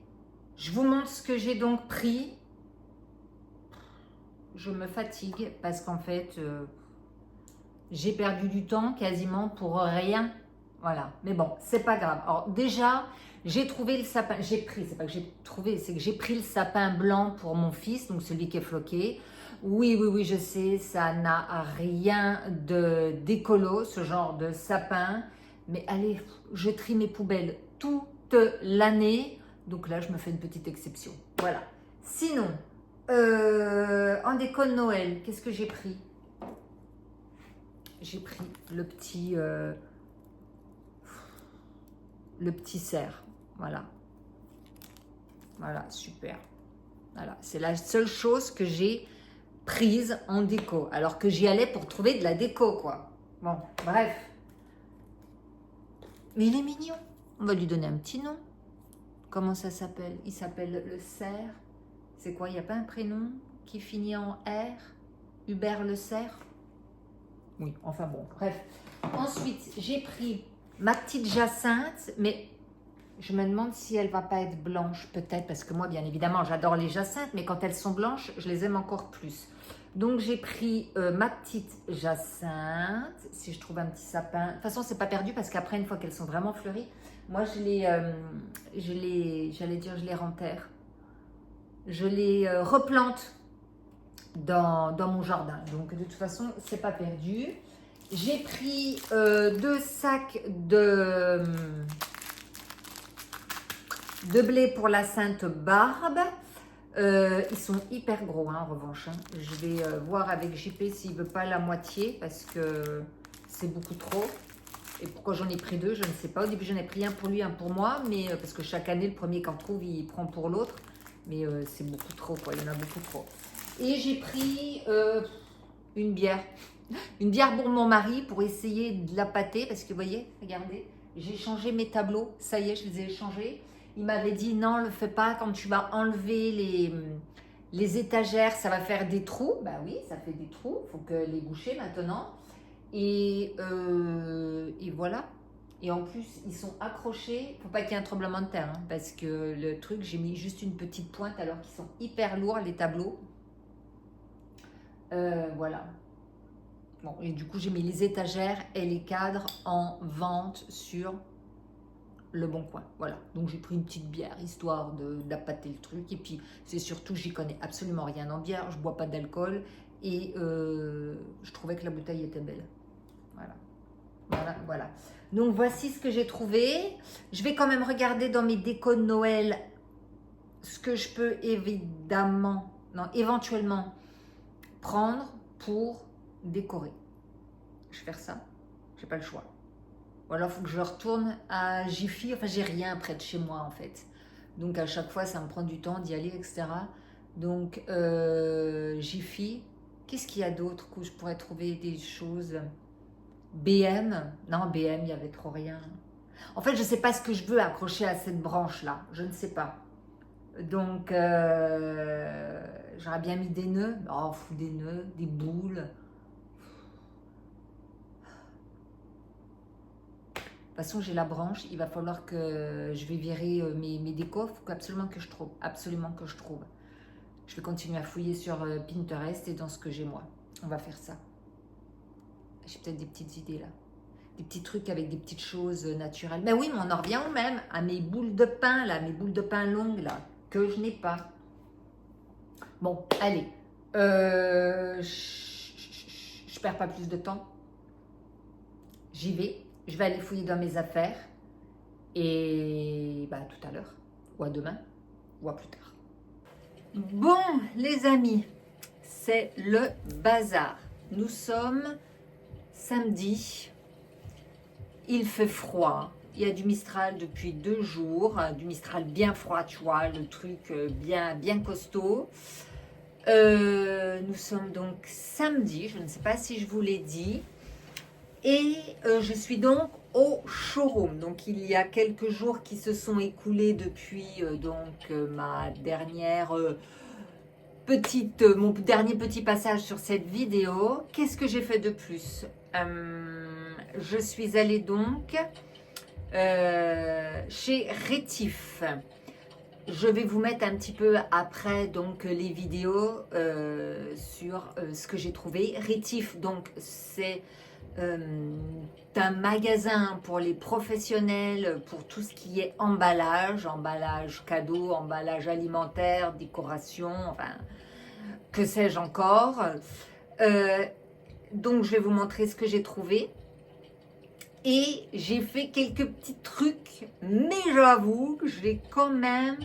Je vous montre ce que j'ai donc pris. Je me fatigue parce qu'en fait, j'ai perdu du temps quasiment pour rien. Voilà. Mais bon, c'est pas grave. Alors déjà, j'ai trouvé le sapin. J'ai pris, c'est pas que j'ai trouvé, c'est que j'ai pris le sapin blanc pour mon fils, donc celui qui est floqué. Oui, oui, oui, je sais, ça n'a rien de d'écolo, ce genre de sapin. Mais allez, je trie mes poubelles toute l'année. Donc là, je me fais une petite exception. Voilà. Sinon, en déco de Noël, qu'est-ce que j'ai pris? J'ai pris le petit cerf. Voilà. Voilà, super. Voilà, c'est la seule chose que j'ai prise en déco. Alors que j'y allais pour trouver de la déco, quoi. Bon, bref. Mais il est mignon. On va lui donner un petit nom. Comment ça s'appelle? Il s'appelle le cerf. C'est quoi? Il n'y a pas un prénom? qui finit en R, Hubert Le Serre. Oui, enfin bon, bref. Ensuite, j'ai pris ma petite jacinthe, mais je me demande si elle va pas être blanche, peut-être, parce que moi, bien évidemment, j'adore les jacinthes, mais quand elles sont blanches, je les aime encore plus. Donc, j'ai pris ma petite jacinthe, si je trouve un petit sapin. De toute façon, c'est pas perdu, parce qu'après, une fois qu'elles sont vraiment fleuries, moi, j'allais dire, je les renterre. Je les replante dans mon jardin. Donc, de toute façon, c'est pas perdu. J'ai pris 2 sacs de blé pour la Sainte Barbe. Ils sont hyper gros, hein, en revanche. Hein. Je vais voir avec JP s'il veut pas la moitié, parce que c'est beaucoup trop. Et pourquoi j'en ai pris 2, je ne sais pas. Au début, j'en ai pris un pour lui, un pour moi, mais parce que chaque année, le premier qu'on trouve, il prend pour l'autre. Mais c'est beaucoup trop, quoi. Il y en a beaucoup trop. Et j'ai pris une bière. Une bière pour mon mari, pour essayer de la pâter. Parce que, vous voyez, regardez, j'ai changé mes tableaux. Ça y est, je les ai changés. Il m'avait dit, non, le fais pas. Quand tu vas enlever les étagères, ça va faire des trous. Bah oui, ça fait des trous. Il faut que les boucher maintenant. Et voilà. Et en plus, ils sont accrochés. Il ne faut pas qu'il y ait un tremblement de terre. Hein, parce que le truc, j'ai mis juste une petite pointe alors qu'ils sont hyper lourds, les tableaux. Voilà. Bon, et du coup, j'ai mis les étagères et les cadres en vente sur Le Bon Coin. Voilà. Donc, j'ai pris une petite bière, histoire d'appâter le truc. Et puis, c'est surtout, j'y connais absolument rien en bière. Je ne bois pas d'alcool. Et je trouvais que la bouteille était belle. Voilà. Voilà, voilà. Donc, voici ce que j'ai trouvé. Je vais quand même regarder dans mes décos de Noël ce que je peux éventuellement prendre pour décorer. Je vais faire ça. J'ai pas le choix. Ou alors, il faut que je retourne à Jiffy. Enfin, j'ai rien près de chez moi, en fait. Donc, à chaque fois, ça me prend du temps d'y aller, etc. Donc, Jiffy. Qu'est-ce qu'il y a d'autre où je pourrais trouver des choses? BM. Non, BM, il n'y avait trop rien. En fait, je ne sais pas ce que je veux accrocher à cette branche-là. Je ne sais pas. Donc, j'aurais bien mis des nœuds. Oh, fou, des nœuds, des boules. De toute façon, j'ai la branche. Il va falloir que je vais virer mes décos. Il faut absolument que je trouve. Absolument que je trouve. Je vais continuer à fouiller sur Pinterest et dans ce que j'ai moi. On va faire ça. J'ai peut-être des petites idées là. Des petits trucs avec des petites choses naturelles. Mais oui, mais on en revient au même. À mes boules de pain là. Mes boules de pain longues là. Que je n'ai pas. Bon, allez. Je perds pas plus de temps. J'y vais. Je vais aller fouiller dans mes affaires. Et bah, tout à l'heure. Ou à demain. Ou à plus tard. Bon, les amis. C'est le bazar. Nous sommes samedi. Il fait froid. Il y a du Mistral depuis 2 jours. Du Mistral bien froid, tu vois. Le truc bien costaud. Nous sommes donc samedi. Je ne sais pas si je vous l'ai dit. Et je suis donc au showroom. Donc il y a quelques jours qui se sont écoulés depuis ma dernière mon dernier petit passage sur cette vidéo. Qu'est-ce que j'ai fait de plus? Je suis allée donc chez Rétif. Je vais vous mettre un petit peu après donc les vidéos sur ce que j'ai trouvé. Rétif, donc c'est un magasin pour les professionnels, pour tout ce qui est emballage cadeau, emballage alimentaire, décoration, enfin, que sais-je encore. Donc, je vais vous montrer ce que j'ai trouvé. Et j'ai fait quelques petits trucs, mais j'avoue que je vais quand même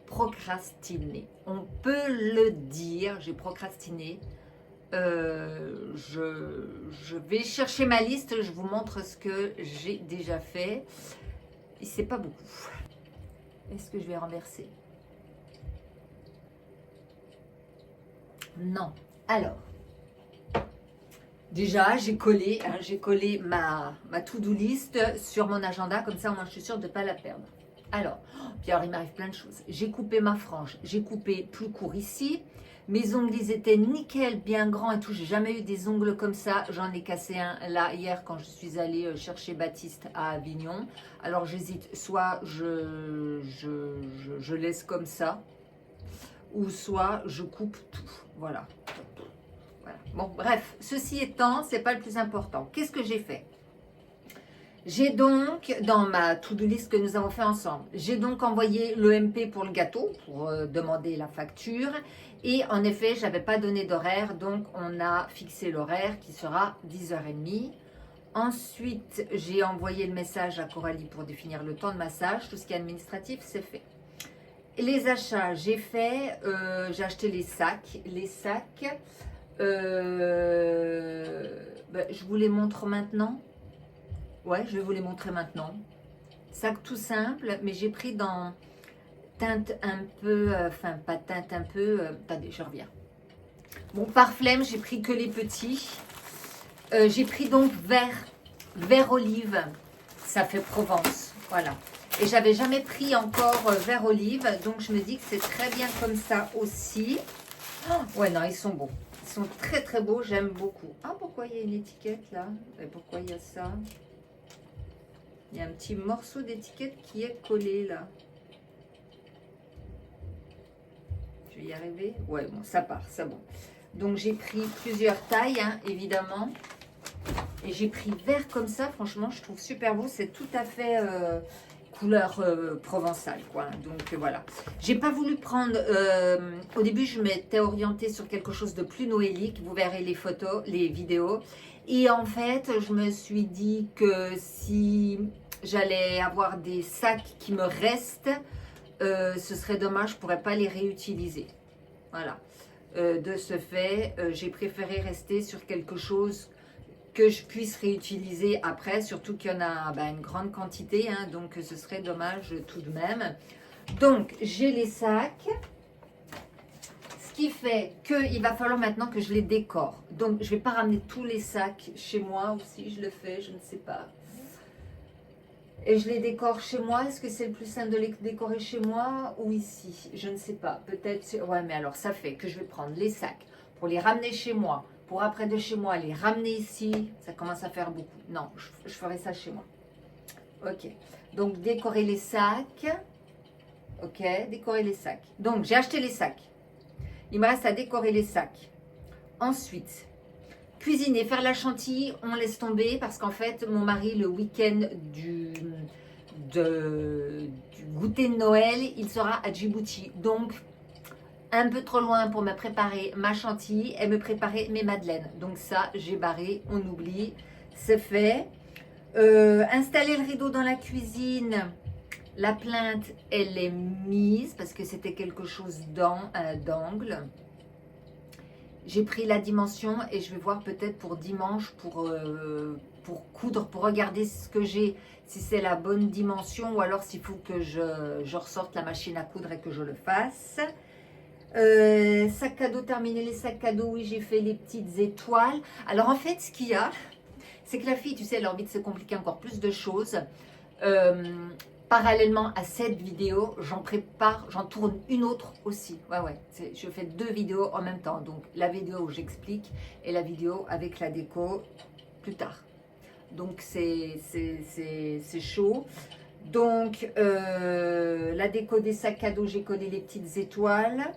procrastiner. On peut le dire, j'ai procrastiné. Je vais chercher ma liste, je vous montre ce que j'ai déjà fait. Et c'est pas beaucoup. Est-ce que je vais renverser? Non. Alors, déjà, j'ai collé ma to-do list sur mon agenda, comme ça, moi, je suis sûre de ne pas la perdre. Alors, puis alors, il m'arrive plein de choses. J'ai coupé ma frange, j'ai coupé plus court ici. Mes ongles, ils étaient nickel, bien grands et tout. J'ai jamais eu des ongles comme ça. J'en ai cassé un là hier quand je suis allée chercher Baptiste à Avignon. Alors j'hésite, soit je laisse comme ça, ou soit je coupe tout. Voilà. Voilà. Bon, bref, ceci étant, c'est pas le plus important. Qu'est-ce que j'ai fait? J'ai donc, dans ma to-do list que nous avons fait ensemble, j'ai donc envoyé l'EMP pour le gâteau, pour demander la facture. Et en effet, je n'avais pas donné d'horaire, donc on a fixé l'horaire qui sera 10h30. Ensuite, j'ai envoyé le message à Coralie pour définir le temps de massage. Tout ce qui est administratif, c'est fait. Les achats, j'ai fait, j'ai acheté les sacs. Les sacs, je vous les montre maintenant. Ouais, je vais vous les montrer maintenant. Sac tout simple, mais j'ai pris dans teinte un peu, enfin pas teinte un peu, attendez, je reviens. Bon, par flemme, j'ai pris que les petits. J'ai pris donc vert olive, ça fait Provence, voilà. Et j'avais jamais pris encore vert olive, donc je me dis que c'est très bien comme ça aussi. Oh, ouais, non, ils sont beaux. Ils sont très très beaux, j'aime beaucoup. Ah, pourquoi il y a une étiquette là? Et pourquoi il y a ça? Il y a un petit morceau d'étiquette qui est collé là. Je vais y arriver. Ouais, bon, ça part, c'est bon. Donc j'ai pris plusieurs tailles, hein, évidemment. Et j'ai pris vert comme ça, franchement, je trouve super beau. C'est tout à fait couleur provençale, quoi. Donc voilà. J'ai pas voulu prendre... au début, je m'étais orientée sur quelque chose de plus noélique. Vous verrez les photos, les vidéos. Et en fait, je me suis dit que si j'allais avoir des sacs qui me restent, ce serait dommage, je ne pourrais pas les réutiliser. Voilà. De ce fait, j'ai préféré rester sur quelque chose que je puisse réutiliser après, surtout qu'il y en a une grande quantité, hein, donc ce serait dommage tout de même. Donc, j'ai les sacs. Ce qui fait qu'il va falloir maintenant que je les décore. Donc, je ne vais pas ramener tous les sacs chez moi, ou si je le fais, je ne sais pas. Et je les décore chez moi. Est-ce que c'est le plus simple de les décorer chez moi ou ici? Je ne sais pas. Peut-être. Ouais, mais alors, ça fait que je vais prendre les sacs pour les ramener chez moi. Pour après de chez moi, les ramener ici. Ça commence à faire beaucoup. Non, je ferai ça chez moi. Ok. Donc, décorer les sacs. Ok, décorer les sacs. Donc, j'ai acheté les sacs. Il me reste à décorer les sacs. Ensuite, cuisiner, faire la chantilly, on laisse tomber parce qu'en fait, mon mari, le week-end du goûter de Noël, il sera à Djibouti. Donc, un peu trop loin pour me préparer ma chantilly et me préparer mes madeleines. Donc ça, j'ai barré, on oublie, c'est fait. Installer le rideau dans la cuisine. La plainte, elle est mise parce que c'était quelque chose d'angle. J'ai pris la dimension et je vais voir peut-être pour dimanche pour coudre, pour regarder ce que j'ai, si c'est la bonne dimension ou alors s'il faut que je ressorte la machine à coudre et que je le fasse. Sac à dos, terminer les sacs à dos, oui, j'ai fait les petites étoiles. Alors en fait, ce qu'il y a, c'est que la fille, tu sais, elle a envie de se compliquer encore plus de choses. Parallèlement à cette vidéo, j'en tourne une autre aussi. Ouais, je fais 2 vidéos en même temps. Donc, la vidéo où j'explique et la vidéo avec la déco plus tard. Donc, c'est chaud. Donc, la déco des sacs à dos, j'ai collé les petites étoiles.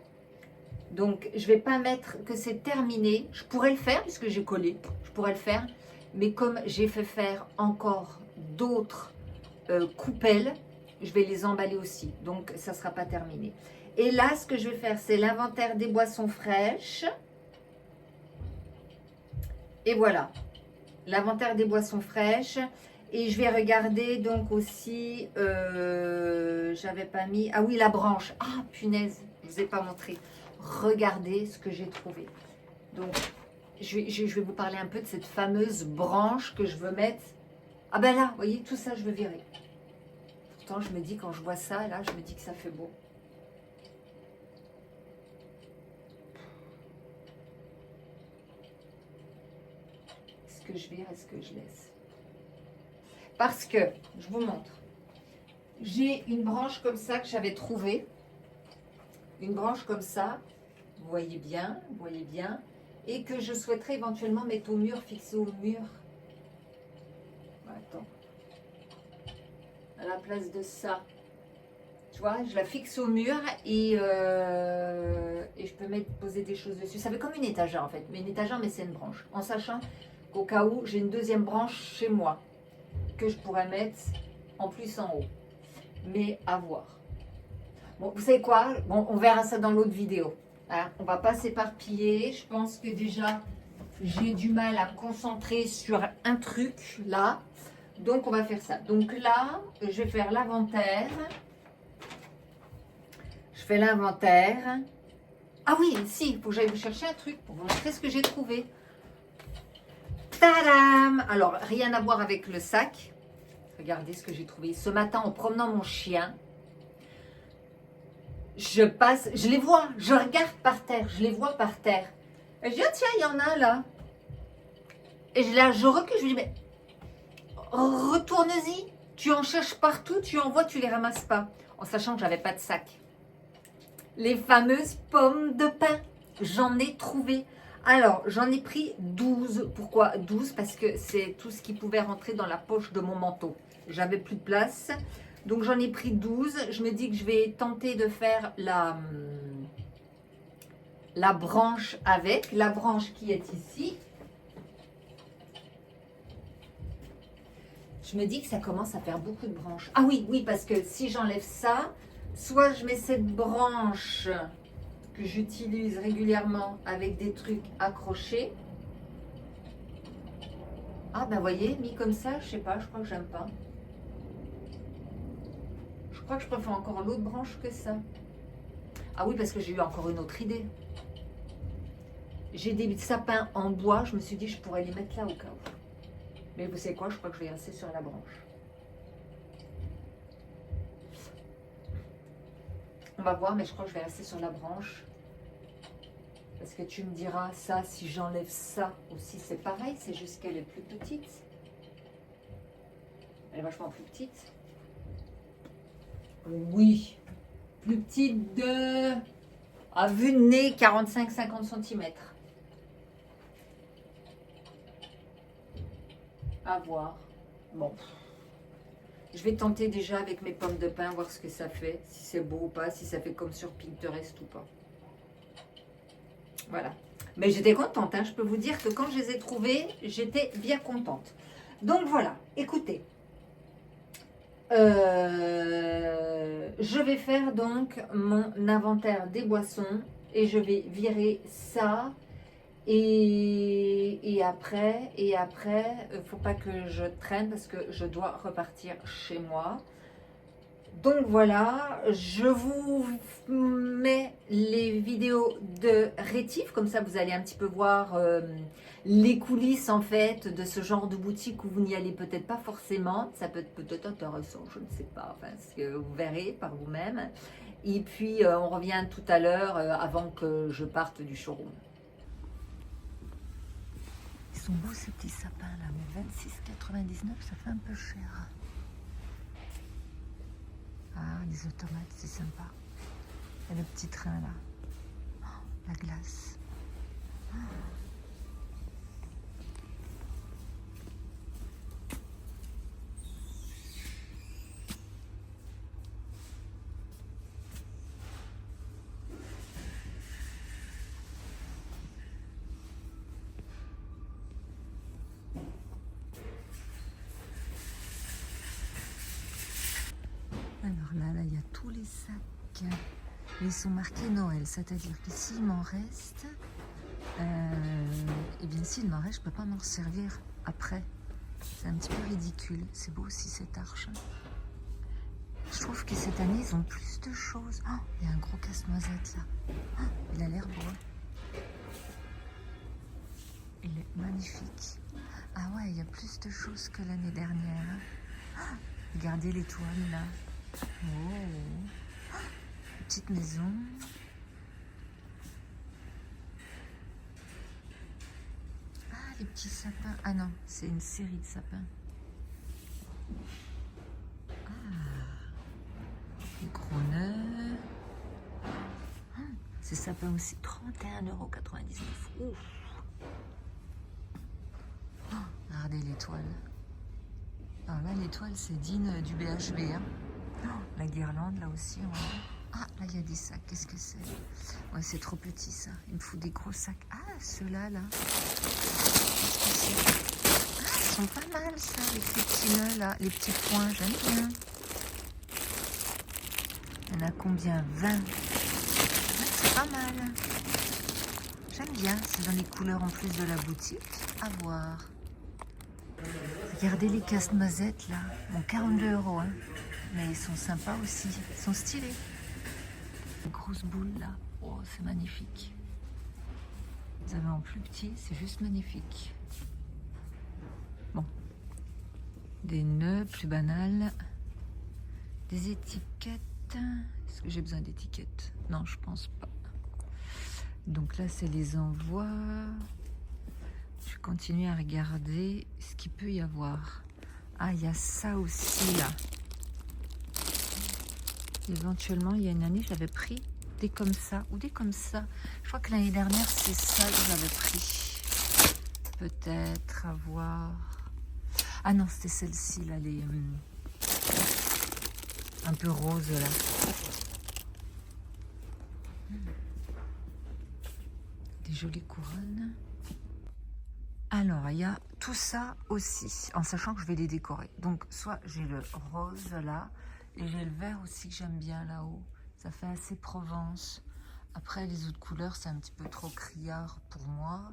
Donc, je ne vais pas mettre que c'est terminé. Je pourrais le faire puisque j'ai collé. Je pourrais le faire. Mais comme j'ai fait faire encore d'autres coupelles, je vais les emballer aussi, donc ça ne sera pas terminé. Et là, ce que je vais faire, c'est l'inventaire des boissons fraîches. Et voilà, l'inventaire des boissons fraîches. Et je vais regarder donc aussi, j'avais pas mis, ah oui, la branche. Ah, punaise, je ne vous ai pas montré. Regardez ce que j'ai trouvé. Donc, je vais vous parler un peu de cette fameuse branche que je veux mettre. Ah ben là, vous voyez, tout ça, je veux virer. Pourtant, je me dis, quand je vois ça, là, je me dis que ça fait beau. Est-ce que je vire, est-ce que je laisse? Parce que, je vous montre, j'ai une branche comme ça que j'avais trouvée. Une branche comme ça. vous voyez bien, et que je souhaiterais éventuellement mettre au mur, fixer au mur. Attends. À la place de ça. Tu vois, je la fixe au mur et je peux poser des choses dessus. Ça fait comme une étagère en fait. Mais une étagère, mais c'est une branche. En sachant qu'au cas où, j'ai une deuxième branche chez moi que je pourrais mettre en plus en haut. Mais à voir. Bon, vous savez quoi? Bon, on verra ça dans l'autre vidéo. Hein, on va pas s'éparpiller. Je pense que déjà, j'ai du mal à me concentrer sur un truc là. Donc, on va faire ça. Donc là, je vais faire l'inventaire. Je fais l'inventaire. Ah oui, si, il faut que j'aille vous chercher un truc pour vous montrer ce que j'ai trouvé. Tadam! Alors, rien à voir avec le sac. Regardez ce que j'ai trouvé. Ce matin, en promenant mon chien, je passe, je les vois, je regarde par terre, je les vois par terre. Et je dis, ah, tiens, il y en a un là. Et je recule, je lui dis, mais retourne-y. Tu en cherches partout, tu en vois, tu les ramasses pas. En sachant que j'avais pas de sac. Les fameuses pommes de pin. J'en ai trouvé. Alors, j'en ai pris 12. Pourquoi 12? Parce que c'est tout ce qui pouvait rentrer dans la poche de mon manteau. J'avais plus de place. Donc, j'en ai pris 12. Je me dis que je vais tenter de faire la branche avec. La branche qui est ici. Je me dis que ça commence à faire beaucoup de branches. Ah oui, oui, parce que si j'enlève ça, soit je mets cette branche que j'utilise régulièrement avec des trucs accrochés. Ah ben voyez, mis comme ça, je sais pas, je crois que j'aime pas. Je crois que je préfère encore l'autre branche que ça. Ah oui, parce que j'ai eu encore une autre idée. J'ai des sapins en bois, je me suis dit je pourrais les mettre là au cas où. Mais vous savez quoi, je crois que je vais rester sur la branche. On va voir, mais je crois que je vais rester sur la branche. Parce que tu me diras, ça, si j'enlève ça aussi, c'est pareil, c'est juste qu'elle est plus petite. Elle est vachement plus petite. Oui, plus petite de, à vue de nez, 45-50 cm. À voir. Bon. Je vais tenter déjà avec mes pommes de pin, voir ce que ça fait, si c'est beau ou pas, si ça fait comme sur Pinterest ou pas. Voilà. Mais j'étais contente, hein. Je peux vous dire que quand je les ai trouvées, j'étais bien contente. Donc voilà, écoutez. Je vais faire donc mon inventaire des boissons et je vais virer ça. Et après, faut pas que je traîne parce que je dois repartir chez moi. Donc voilà, je vous mets les vidéos de rétif, comme ça vous allez un petit peu voir les coulisses en fait de ce genre de boutique où vous n'y allez peut-être pas forcément. Ça peut être peut-être intéressant, je ne sais pas, enfin, ce que vous verrez par vous-même. Et puis on revient tout à l'heure avant que je parte du showroom. Ils sont beaux ces petits sapins là, mais 26,99 ça fait un peu cher. Ah, les automates, c'est sympa. Et le petit train là. Oh, la glace. Oh. Alors là, il y a tous les sacs. Ils sont marqués Noël, c'est-à-dire que s'il m'en reste, et bien s'il m'en reste, je ne peux pas m'en servir après. C'est un petit peu ridicule. C'est beau aussi cette arche. Je trouve que cette année, ils ont plus de choses. Oh, il y a un gros casse-noisette là. Oh, il a l'air beau. Il est magnifique. Ah ouais, il y a plus de choses que l'année dernière. Oh, regardez l'étoile là. Oh, petite maison. Ah, les petits sapins. Ah non, c'est une série de sapins. Ah, les gros nœuds. C'est sapin aussi. 31,99 €. Ouf. Oh, regardez l'étoile. Alors là, l'étoile, c'est digne du BHV. Hein. Oh, la guirlande, là aussi. Ah, là, il y a des sacs. Qu'est-ce que c'est? Ouais, c'est trop petit, ça. Il me faut des gros sacs. Ah, ceux-là, là. Qu'est-ce que c'est? Ah, ils sont pas mal, ça, avec les petits nœuds, là. Les petits points, j'aime bien. Il y en a combien? 20. Ouais, c'est pas mal. J'aime bien. C'est dans les couleurs en plus de la boutique. À voir. Regardez les casse-noisettes, là. Bon, 42 €, hein. Mais ils sont sympas aussi. Ils sont stylés. Une grosse boule, là. Oh, c'est magnifique. Vous avez en plus petit, c'est juste magnifique. Bon. Des nœuds plus banals. Des étiquettes. Est-ce que j'ai besoin d'étiquettes? Non, je pense pas. Donc là, c'est les envois. Je continue à regarder ce qu'il peut y avoir. Ah, il y a ça aussi, là. Éventuellement, il y a une année, j'avais pris des comme ça ou des comme ça. Je crois que l'année dernière, c'est ça que j'avais pris. Peut-être à voir. Ah non, c'était celle-ci, là, les un peu rose, là. Des jolies couronnes. Alors, il y a tout ça aussi, en sachant que je vais les décorer. Donc, soit j'ai le rose, là, et j'ai le vert aussi que j'aime bien là-haut. Ça fait assez Provence. Après, les autres couleurs, c'est un petit peu trop criard pour moi.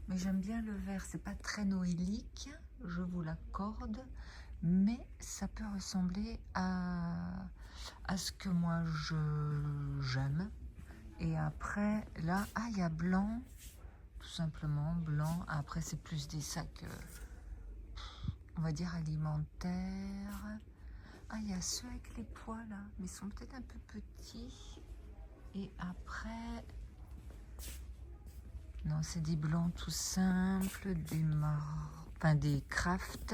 Mais j'aime bien le vert. C'est pas très noélique, je vous l'accorde. Mais ça peut ressembler à ce que moi j'aime. Et après, là, ah, il y a blanc. Tout simplement, blanc. Après, c'est plus des sacs... on va dire alimentaire. Ah, il y a ceux avec les pois là, mais ils sont peut-être un peu petits. Et après, non, c'est des blancs tout simples, des enfin des craft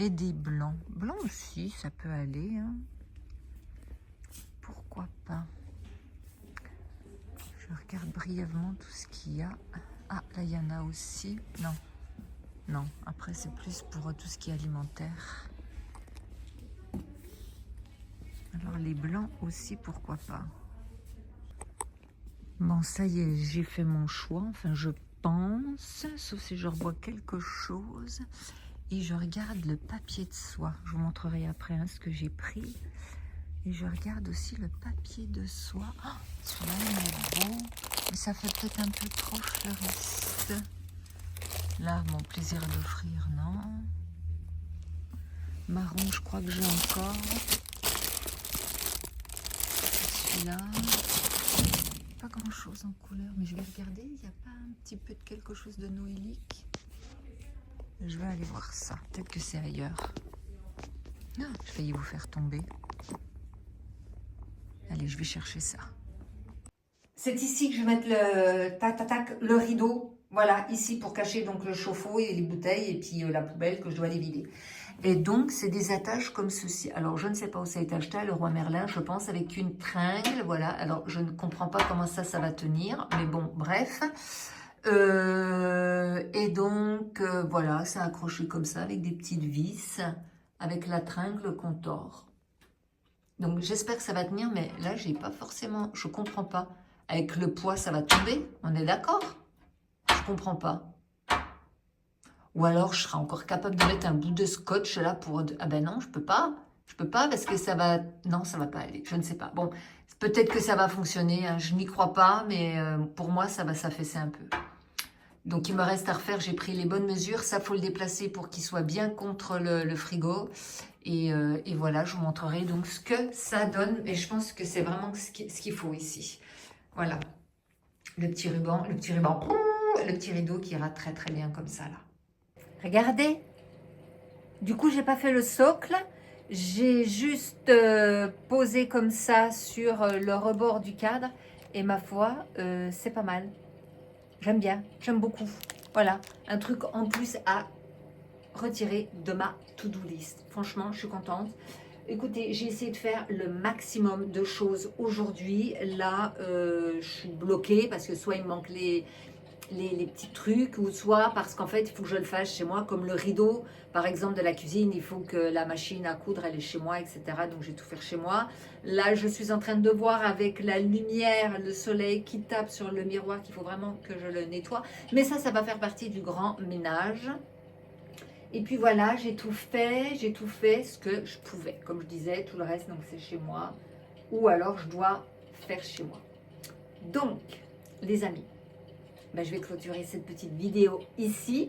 et des blancs. Blancs aussi, ça peut aller. Hein. Pourquoi pas? Je regarde brièvement tout ce qu'il y a. Ah, là, il y en a aussi. Non. Non, après c'est plus pour tout ce qui est alimentaire. Alors les blancs aussi, pourquoi pas. Bon, ça y est, j'ai fait mon choix, enfin je pense, sauf si je revois quelque chose. Et je regarde le papier de soie. Je vous montrerai après hein, ce que j'ai pris. Et je regarde aussi le papier de soie. Oh, celui-là, il est beau, mais ça fait peut-être un peu trop fleuriste. Là, mon plaisir à l'offrir, non. Marron, je crois que j'ai encore. Celui-là. Pas grand chose en couleur, mais je vais regarder. Il n'y a pas un petit peu de quelque chose de noélique? Je vais aller voir ça. Peut-être que c'est ailleurs. Non, je failli vous faire tomber. Allez, je vais chercher ça. C'est ici que je vais mettre le rideau. Voilà, ici pour cacher donc le chauffe-eau et les bouteilles et puis la poubelle que je dois les vider. Et donc, c'est des attaches comme ceci. Alors, je ne sais pas où ça a été acheté, le Roi Merlin, je pense, avec une tringle. Voilà, alors je ne comprends pas comment ça va tenir. Mais bon, bref. Et donc, voilà, c'est accroché comme ça avec des petites vis, avec la tringle qu'on tord. Donc, j'espère que ça va tenir, mais là, j'ai pas forcément, je comprends pas. Avec le poids, ça va tomber, on est d'accord? Je comprends pas. Ou alors, je serai encore capable de mettre un bout de scotch là pour... Ah ben non, je peux pas. Je peux pas parce que ça va... Non, ça va pas aller. Je ne sais pas. Bon, peut-être que ça va fonctionner. Hein. Je n'y crois pas, mais pour moi, ça va s'affaisser un peu. Donc, il me reste à refaire. J'ai pris les bonnes mesures. Ça, faut le déplacer pour qu'il soit bien contre le frigo. Et voilà, je vous montrerai donc ce que ça donne. Et je pense que c'est vraiment ce qu'il faut ici. Voilà. Le petit ruban, le petit rideau qui ira très très bien comme ça là. Regardez, du coup j'ai pas fait le socle, j'ai juste posé comme ça sur le rebord du cadre et ma foi c'est pas mal, j'aime bien, j'aime beaucoup, voilà, un truc en plus à retirer de ma to-do list, franchement je suis contente. Écoutez, j'ai essayé de faire le maximum de choses aujourd'hui. Là, je suis bloquée parce que soit il me manque les petits trucs, ou soit parce qu'en fait, il faut que je le fasse chez moi, comme le rideau, par exemple, de la cuisine, il faut que la machine à coudre, elle est chez moi, etc. Donc, j'ai tout faire chez moi. Là, je suis en train de voir avec la lumière, le soleil qui tape sur le miroir, qu'il faut vraiment que je le nettoie. Mais ça va faire partie du grand ménage. Et puis voilà, j'ai tout fait ce que je pouvais. Comme je disais, tout le reste, donc c'est chez moi. Ou alors, je dois faire chez moi. Donc, les amis, ben, je vais clôturer cette petite vidéo ici.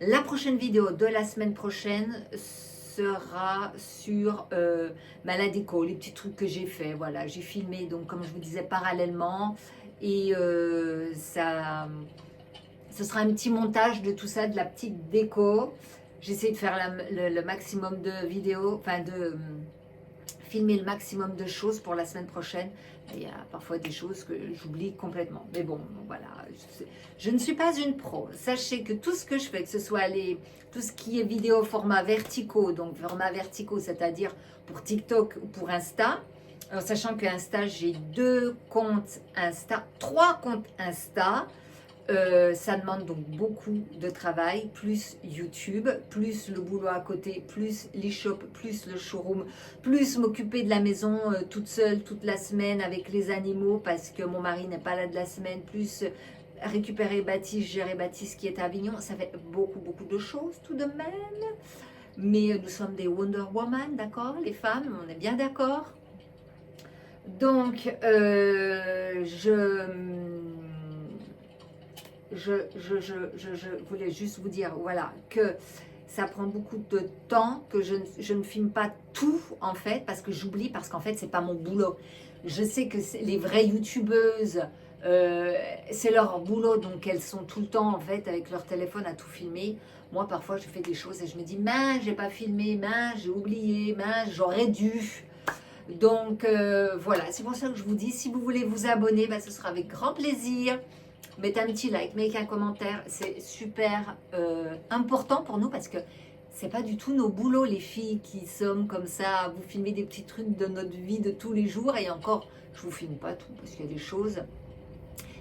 La prochaine vidéo de la semaine prochaine sera sur la déco, les petits trucs que j'ai fait. Voilà, j'ai filmé, donc comme je vous disais, parallèlement. Et ce sera un petit montage de tout ça, de la petite déco. J'essaie de faire le maximum de vidéos, enfin de filmer le maximum de choses pour la semaine prochaine. Il y a parfois des choses que j'oublie complètement. Mais bon, voilà, je ne suis pas une pro. Sachez que tout ce que je fais, que ce soit tout ce qui est vidéo format verticaux, donc format verticaux, c'est-à-dire pour TikTok ou pour Insta. Alors, sachant que Insta, j'ai 2 comptes Insta, 3 comptes Insta. Ça demande donc beaucoup de travail, plus YouTube, plus le boulot à côté, plus l'e-shop, plus le showroom, plus m'occuper de la maison toute seule, toute la semaine avec les animaux parce que mon mari n'est pas là de la semaine, plus récupérer Baptiste, gérer Baptiste qui est à Avignon. Ça fait beaucoup, beaucoup de choses tout de même. Mais nous sommes des Wonder Woman, d'accord, les femmes, on est bien d'accord. Donc, je voulais juste vous dire, voilà, que ça prend beaucoup de temps, que je ne filme pas tout, en fait, parce que j'oublie, parce qu'en fait, c'est pas mon boulot. Je sais que les vraies youtubeuses, c'est leur boulot, donc elles sont tout le temps, en fait, avec leur téléphone à tout filmer. Moi, parfois, je fais des choses et je me dis, mince, j'ai pas filmé, mince, j'ai oublié, mince, j'aurais dû. Donc, voilà, c'est pour ça que je vous dis, si vous voulez vous abonner, ce sera avec grand plaisir. Mettez un petit like, mettez un commentaire, c'est super important pour nous parce que c'est pas du tout nos boulots, les filles qui sommes comme ça, vous filmez des petits trucs de notre vie de tous les jours. Et encore, je vous filme pas tout parce qu'il y a des choses.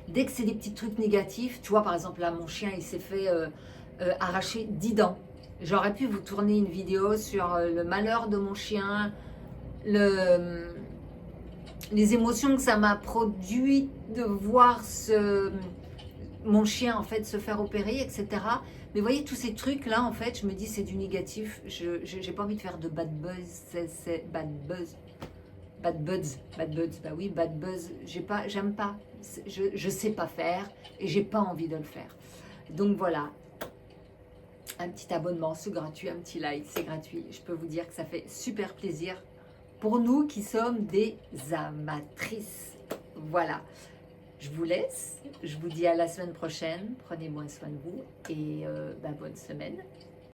Dès que c'est des petits trucs négatifs, tu vois, par exemple là, mon chien, il s'est fait arracher 10 dents. J'aurais pu vous tourner une vidéo sur le malheur de mon chien, les émotions que ça m'a produit de voir mon chien en fait se faire opérer, etc. Mais vous voyez tous ces trucs là, en fait, je me dis c'est du négatif. J'ai pas envie de faire de bad buzz, c'est bad buzz, bad buzz. Bah oui, bad buzz. J'aime pas. Je sais pas faire et j'ai pas envie de le faire. Donc voilà. Un petit abonnement, c'est gratuit, un petit like, c'est gratuit. Je peux vous dire que ça fait super plaisir pour nous qui sommes des amatrices. Voilà. Je vous laisse, je vous dis à la semaine prochaine, prenez moins soin de vous et bonne semaine.